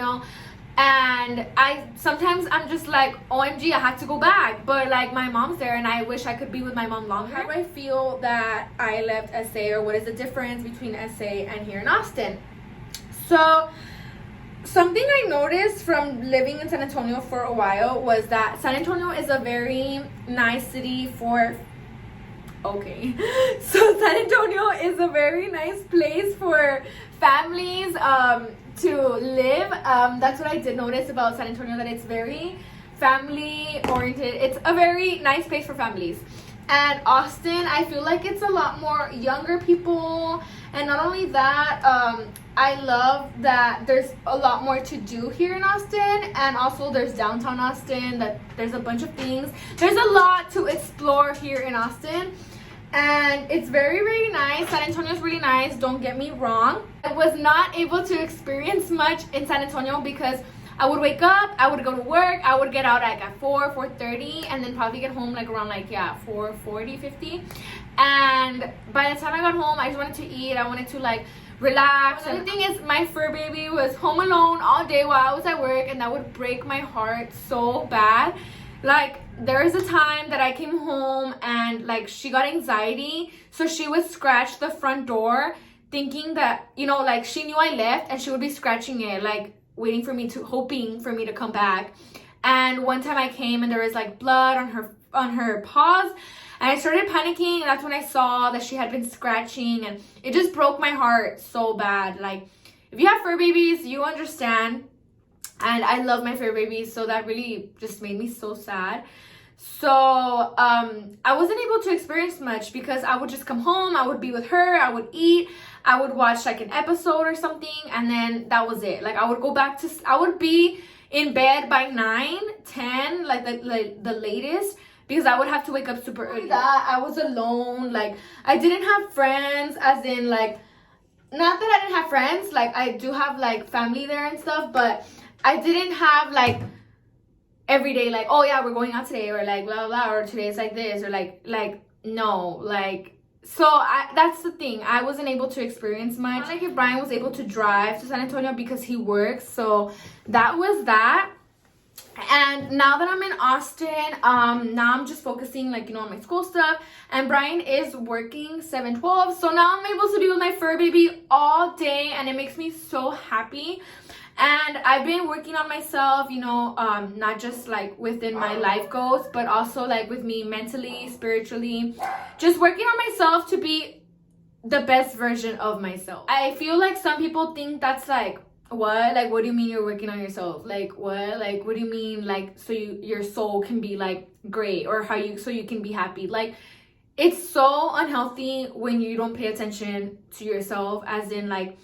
Speaker 1: and sometimes I'm just like, OMG, I have to go back, but like my mom's there and I wish I could be with my mom longer. How do I feel that I left SA, or what is the difference between SA and here in Austin? So something I noticed from living in San Antonio for a while was that San Antonio is a very nice city for so San Antonio is a very nice place for families to live. That's what I did notice about San Antonio, that it's very family oriented. It's a very nice place for families. And Austin, I feel like it's a lot more younger people. And not only that, I love that there's a lot more to do here in Austin. And also there's downtown Austin, that there's a bunch of things. There's a lot to explore here in Austin. And it's very, very nice. San Antonio is really nice, don't get me wrong. I was not able to experience much in San Antonio because I would wake up, I would go to work, I would get out like at 4:30, and then probably get home like around 4:40, 50. And by the time I got home, I just wanted to eat, I wanted to like relax. And the thing is, my fur baby was home alone all day while I was at work, and that would break my heart so bad. Like, there was a time that I came home and like she got anxiety, so she would scratch the front door thinking that, you know, like she knew I left, and she would be scratching it, like waiting for me to, hoping for me to come back. And one time I came and there was like blood on her paws, and I started panicking, and that's when I saw that she had been scratching, and it just broke my heart so bad. Like, if you have fur babies, you understand. And I love my fur babies, so that really just made me so sad. So I wasn't able to experience much because I would just come home, I would be with her, I would eat, I would watch like an episode or something, and then that was it. Like, I would go back to, I would be in bed by 9, 10, like the latest, because I would have to wake up super early. That I was alone, like I didn't have friends, as in like, not that I didn't have friends, like I do have like family there and stuff, but I didn't have like every day like, oh yeah, we're going out today, or like blah blah, or today's like this, or like no, like, so that's the thing, I wasn't able to experience much. Like, if Brian was able to drive to San Antonio because he works, so that was that. And now that I'm in Austin, now I'm just focusing like, you know, on my school stuff, and Brian is working 7/12, so now I'm able to be with my fur baby all day, and it makes me so happy. And I've been working on myself, you know, not just like within my life goals, but also like with me mentally, spiritually, just working on myself to be the best version of myself. I feel like some people think that's like, what? Like, what do you mean you're working on yourself? Like, what? Like, what do you mean? Like, so your soul can be like great, or so you can be happy. Like, it's so unhealthy when you don't pay attention to yourself, as in like,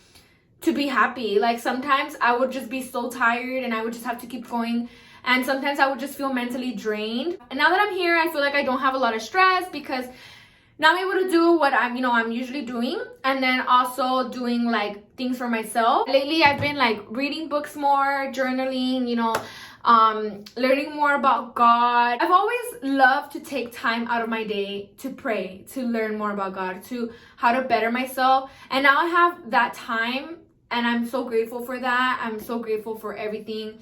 Speaker 1: to be happy. Like, sometimes I would just be so tired and I would just have to keep going, and sometimes I would just feel mentally drained. And now that I'm here, I feel like I don't have a lot of stress because now I'm able to do what I'm usually doing, and then also doing like things for myself. Lately I've been like reading books more, journaling, you know, learning more about God. I've always loved to take time out of my day to pray, to learn more about God, to how to better myself. And now I have that time, and I'm so grateful for that. I'm so grateful for everything.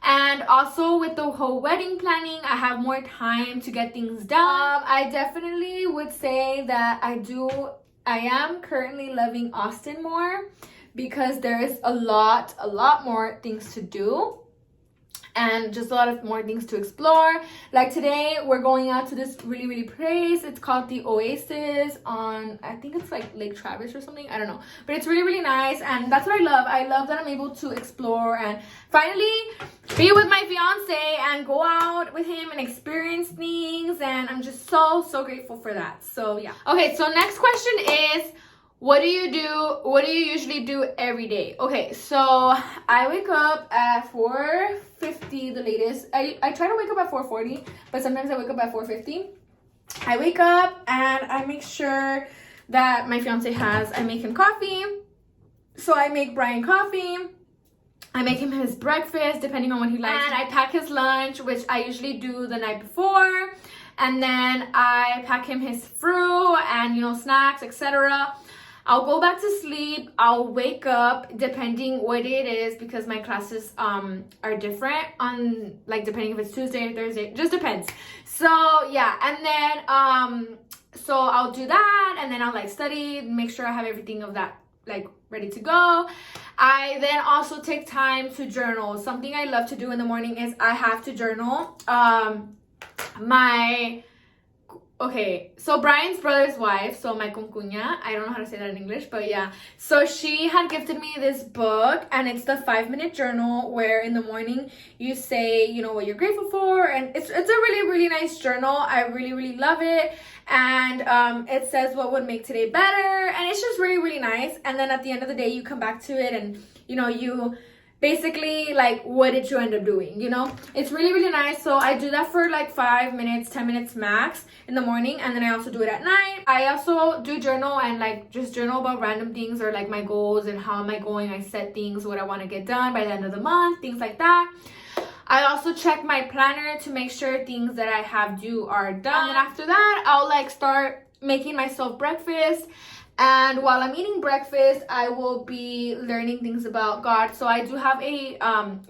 Speaker 1: And also with the whole wedding planning, I have more time to get things done. I definitely would say that I am currently loving Austin more, because there is a lot more things to do, and just a lot of more things to explore. Like today, we're going out to this really place. It's called the Oasis on, I think it's like Lake Travis or something, I don't know, but it's really nice, and that's what I love. I love that I'm able to explore and finally be with my fiance and go out with him and experience things, and I'm just so grateful for that. So yeah. Okay, so next question is, what do you usually do every day? Okay, so I wake up at 4:50 the latest. I try to wake up at 4:40, but sometimes I wake up at 4:50. I wake up and I make sure that my fiance I make him coffee. So I make Brian coffee. I make him his breakfast, depending on what he likes. And I pack his lunch, which I usually do the night before. And then I pack him his fruit and, you know, snacks, etc. I'll go back to sleep. I'll wake up depending what it is, because my classes are different on, like, depending if it's Tuesday or Thursday, just depends. So yeah, and then so I'll do that, and then I'll like study, make sure I have everything of that like ready to go. I then also take time to journal. Something I love to do in the morning is I have to journal. okay, so Brian's brother's wife, so my concuña, I don't know how to say that in English, but yeah. So she had gifted me this book, and it's the 5-minute journal where in the morning you say, you know, what you're grateful for, and it's a really, really nice journal. I really, really love it. And it says what would make today better, and it's just really, really nice. And then at the end of the day, you come back to it, and you know, you basically like, what did you end up doing, you know? It's really, really nice. So I do that for like 5 minutes, 10 minutes max in the morning, and then I also do it at night. I also do journal and like just journal about random things or like my goals and how am I going. I set things, what I want to get done by the end of the month, things like that. I also check my planner to make sure things that I have due are done. And then after that, I'll like start making myself breakfast. And while I'm eating breakfast, I will be learning things about God. So I do have a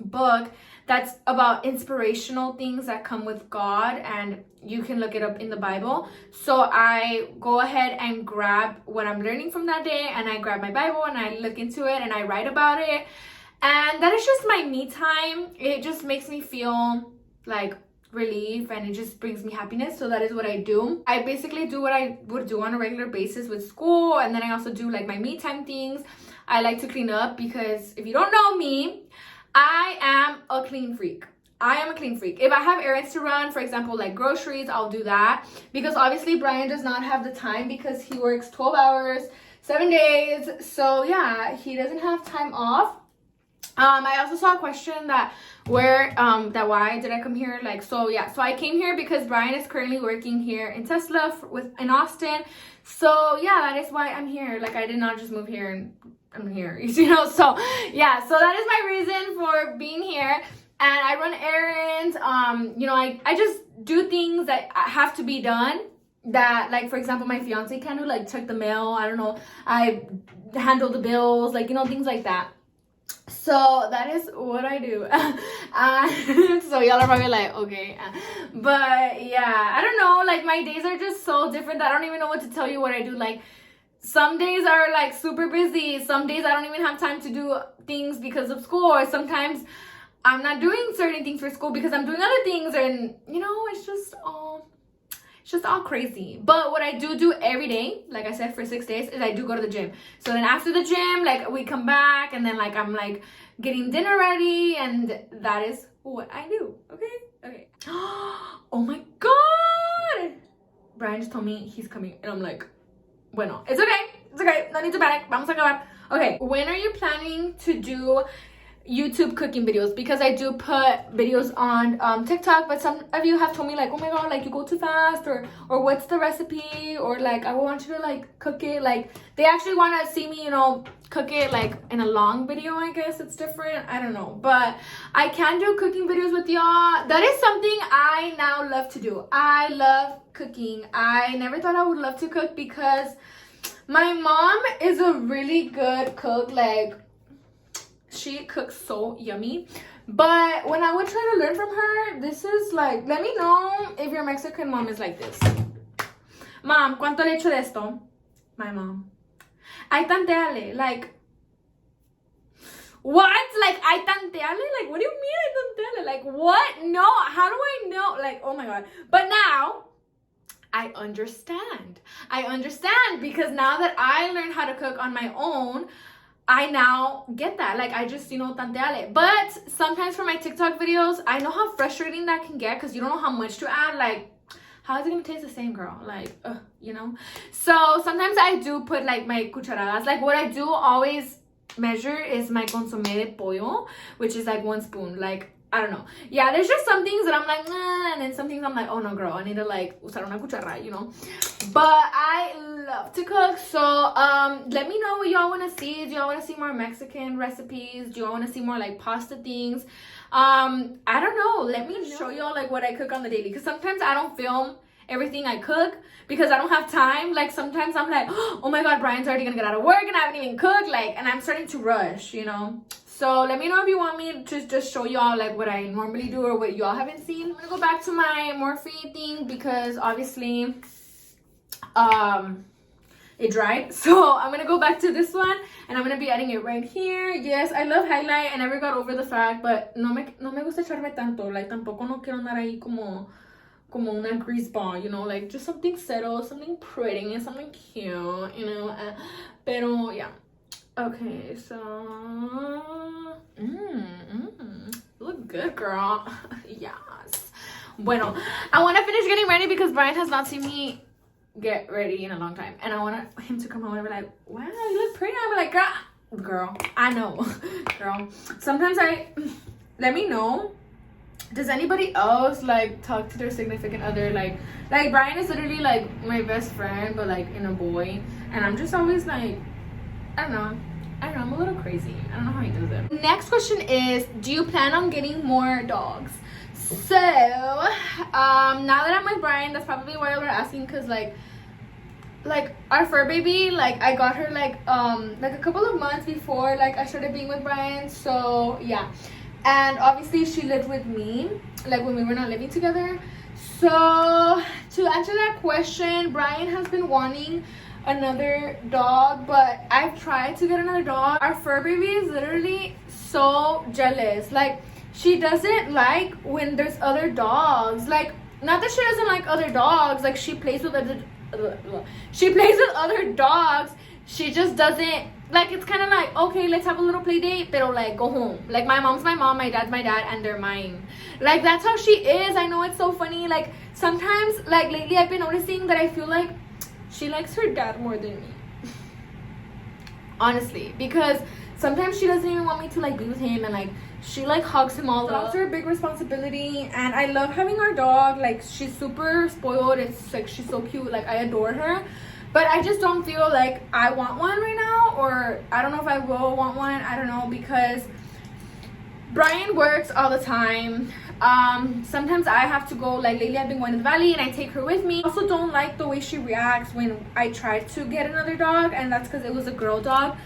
Speaker 1: book that's about inspirational things that come with God, and you can look it up in the Bible. So I go ahead and grab what I'm learning from that day, and I grab my Bible and I look into it and I write about it. And that is just my me time. It just makes me feel like relief, and it just brings me happiness. So that is what I do. I basically do what I would do on a regular basis with school, and then I also do like my me time things. I like to clean up because if you don't know me, I am a clean freak. I am a clean freak. If I have errands to run, for example, like groceries, I'll do that, because obviously Brian does not have the time because he works 12 hours, 7 days. So yeah, he doesn't have time off. I also saw a question that why did I come here? Like, so yeah, so I came here because Brian is currently working here in Tesla in Austin. So yeah, that is why I'm here. Like, I did not just move here and I'm here, you know? So yeah, so that is my reason for being here. And I run errands. You know, I just do things that have to be done. That, like, for example, my fiance can do, like, check the mail. I don't know. I handle the bills, like, you know, things like that. So that is what I do. So y'all are probably like, okay. But yeah, I don't know. Like, my days are just so different that I don't even know what to tell you what I do. Like, some days are like super busy. Some days I don't even have time to do things because of school. Or sometimes I'm not doing certain things for school because I'm doing other things. And, you know, it's just all crazy. But what I do every day, like I said, for 6 days, is I do go to the gym. So then after the gym, like, we come back, and then like I'm like getting dinner ready, and that is what I do. Okay. Oh my god, Brian just told me he's coming, and I'm like, bueno, it's okay, no need to panic, vamos a acabar. Okay, when are you planning to do YouTube cooking videos? Because I do put videos on TikTok, but some of you have told me like, oh my god, like, you go too fast, or what's the recipe, or like, I want you to like cook it. Like, they actually want to see me, you know, cook it like in a long video. I guess it's different, I don't know, but I can do cooking videos with y'all. That is something I now love to do. I love cooking. I never thought I would love to cook because my mom is a really good cook. Like, she cooks so yummy. But when I would try to learn from her, this is like, let me know if your Mexican mom is like this. Mom, ¿cuánto le echo de esto? My mom. Ay, tanteale. Like, what? Like, ay, tanteale? Like, what do you mean ay, tanteale? Like, what? No, how do I know? Like, oh my god. But now I understand. I understand, because now that I learned how to cook on my own, I now get that. Like, I just, you know, tanteale. But sometimes for my TikTok videos, I know how frustrating that can get because you don't know how much to add. Like, how is it gonna taste the same, girl? Like, you know? So sometimes I do put like my cucharadas. Like, what I do always measure is my consomé de pollo, which is like 1 spoon. Like, I don't know. Yeah, there's just some things that I'm like, nah, and then some things I'm like, oh no, girl, I need to like usar una cuchara, you know? But I love to cook, so let me know what y'all want to see. Do y'all want to see more Mexican recipes? Do y'all want to see more like pasta things? I don't know. Let me show y'all like what I cook on the daily, because sometimes I don't film everything I cook because I don't have time. Like, sometimes I'm like, oh my god, Brian's already gonna get out of work and I haven't even cooked, like, and I'm starting to rush, you know? So let me know if you want me to just show y'all like what I normally do or what y'all haven't seen. I'm gonna go back to my Morphe thing because obviously it dried. So I'm gonna go back to this one and I'm gonna be adding it right here. Yes, I love highlight. I never got over the fact, but no me gusta echarme tanto. Like, tampoco no quiero andar ahí como como una grease ball, you know, like just something subtle, something pretty, and something cute, you know. Pero yeah. Okay, so look good, girl. Yes. Bueno, I want to finish getting ready because Brian has not seen me get ready in a long time, and I want him to come home and be like, wow, you look pretty. I'm like, girl, I know. Girl, sometimes let me know, does anybody else like talk to their significant other like Brian is literally like my best friend, but like in a boy, and I'm just always like, I don't know, I'm a little crazy. I don't know how he does it. Next question is, do you plan on getting more dogs? So now that I'm with Brian, that's probably why we're asking, because like our fur baby, like I got her like a couple of months before like I started being with Brian. So yeah, and obviously she lived with me like when we were not living together. So to answer that question, Brian has been wanting another dog, but I've tried to get another dog. Our fur baby is literally so jealous. Like, she doesn't like when there's other dogs. Like, not that she doesn't like other dogs, like she plays with other dogs. She just doesn't like, it's kind of like, okay, let's have a little play date, pero like go home. Like, my mom's my mom, my dad's my dad, and they're mine. Like, that's how she is. I know it's so funny. Like, sometimes, like lately I've been noticing that I feel like she likes her dad more than me. Honestly, because sometimes she doesn't even want me to like be with him, and like she like hugs him all up. Dogs are a big responsibility, and I love having our dog. Like, she's super spoiled. It's like, she's so cute. Like, I adore her, but I just don't feel like I want one right now, or I don't know if I will want one. I don't know, because Brian works all the time. Sometimes I have to go, like lately I've been going to the valley and I take her with me. I also don't like the way she reacts when I try to get another dog, and that's because it was a girl dog.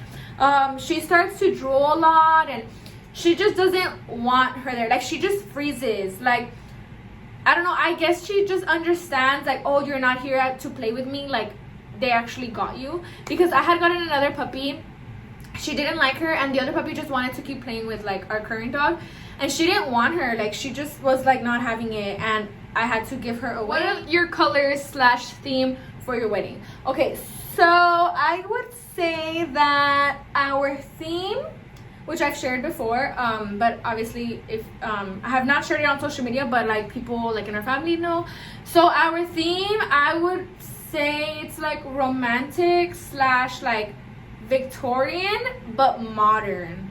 Speaker 1: She starts to drool a lot, and she just doesn't want her there. Like, she just freezes. Like, I don't know, I guess she just understands like, oh, you're not here to play with me, like they actually got you. Because I had gotten another puppy, she didn't like her, and the other puppy just wanted to keep playing with like our current dog, and she didn't want her. Like, she just was like not having it, and I had to give her away. What are your colors / theme for your wedding? Okay, so I would say that our theme, which I've shared before, but obviously if I have not shared it on social media, but like people like in our family know. So our theme, I would say it's like romantic / like Victorian but modern,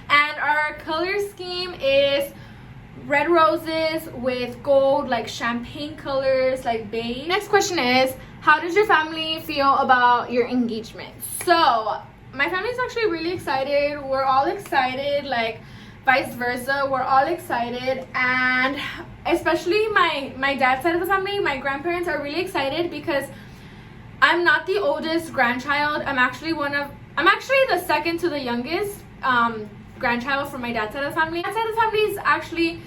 Speaker 1: and our color scheme is red roses with gold, like champagne colors, like beige. Next question is, how does your family feel about your engagement? So my family's actually really excited. We're all excited, like vice versa, we're all excited, and especially my dad's side of the family, my grandparents are really excited because I'm not the oldest grandchild. I'm actually the second to the youngest grandchild from my dad's side of the family. My side of the family is actually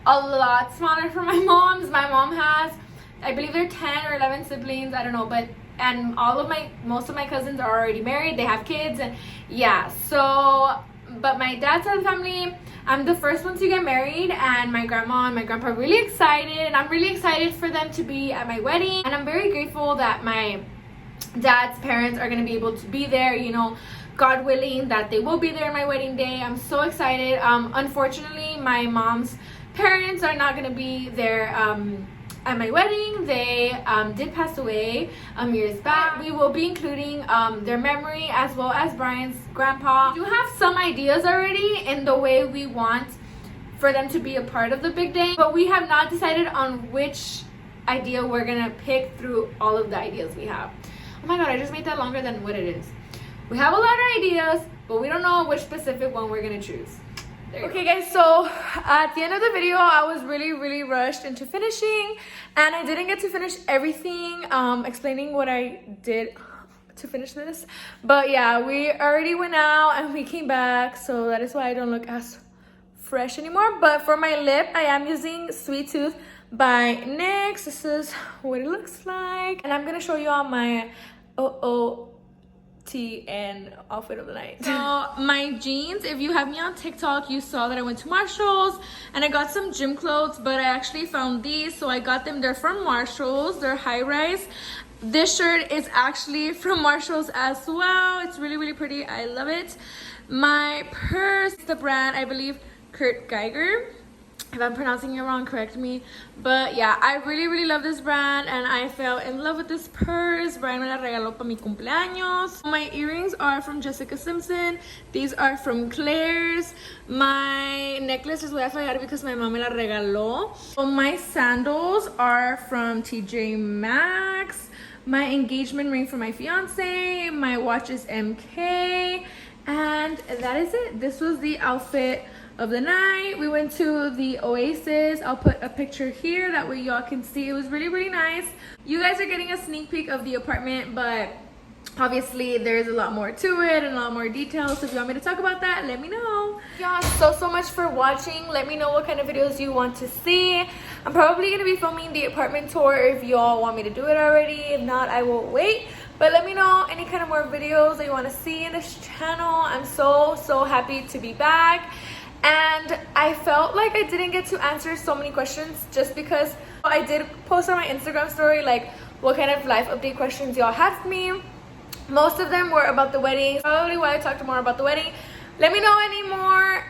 Speaker 1: a lot smaller from my mom's. My mom has, I believe they're 10 or 11 siblings, I don't know, and most of my cousins are already married, they have kids, and yeah, so, but my dad's side of the family, I'm the first one to get married, and my grandma and my grandpa are really excited, and I'm really excited for them to be at my wedding, and I'm very grateful that my dad's parents are going to be able to be there, you know, God willing that they will be there on my wedding day. I'm so excited. Unfortunately, my mom's parents are not going to be there at my wedding. They did pass away years back. We will be including their memory as well as Brian's grandpa. We do have some ideas already in the way we want for them to be a part of the big day, but we have not decided on which idea we're gonna pick through all of the ideas we have. Oh my god, I just made that longer than what it is. We have a lot of ideas, but we don't know which specific one we're gonna choose. Okay guys, so at the end of the video, I was really rushed into finishing, and I didn't get to finish everything, explaining what I did to finish this. But yeah, we already went out and we came back, so that is why I don't look as fresh anymore. But for my lip, I am using Sweet Tooth by NYX. This is what it looks like, and I'm gonna show you on my tea and outfit of the night. So my jeans, if you have me on TikTok, you saw that I went to Marshall's and I got some gym clothes, but I actually found these, so I got them. They're from Marshall's. They're high rise. This shirt is actually from Marshall's as well. It's really, really pretty. I love it. My purse, the brand, I believe Kurt Geiger. If I'm pronouncing it wrong, correct me. But yeah, I really, really love this brand and I fell in love with this purse. Brian me la regaló para mi cumpleaños. My earrings are from Jessica Simpson. These are from Claire's. My necklace is voy a fallar because my mom me la regaló. So my sandals are from TJ Maxx. My engagement ring for my fiance. My watch is MK. And that is it. This was the outfit of the night. We went to the Oasis. I'll put a picture here, that way y'all can see. It was really, really nice. You guys are getting a sneak peek of the apartment, but obviously there's a lot more to it and a lot more details. So if you want me to talk about that, let me know. Y'all, so much for watching. Let me know what kind of videos you want to see. I'm probably gonna be filming the apartment tour if y'all want me to do it already. If not, I will wait. But let me know any kind of more videos that you want to see in this channel. I'm so happy to be back. And I felt like I didn't get to answer so many questions just because I did post on my Instagram story like what kind of life update questions y'all had for me. Most of them were about the wedding. Probably why I talked more about the wedding. Let me know any more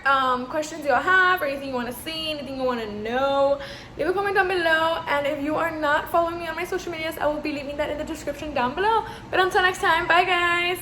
Speaker 1: questions y'all have or anything you want to see, anything you want to know. Leave a comment down below. And if you are not following me on my social medias, I will be leaving that in the description down below. But until next time, bye guys.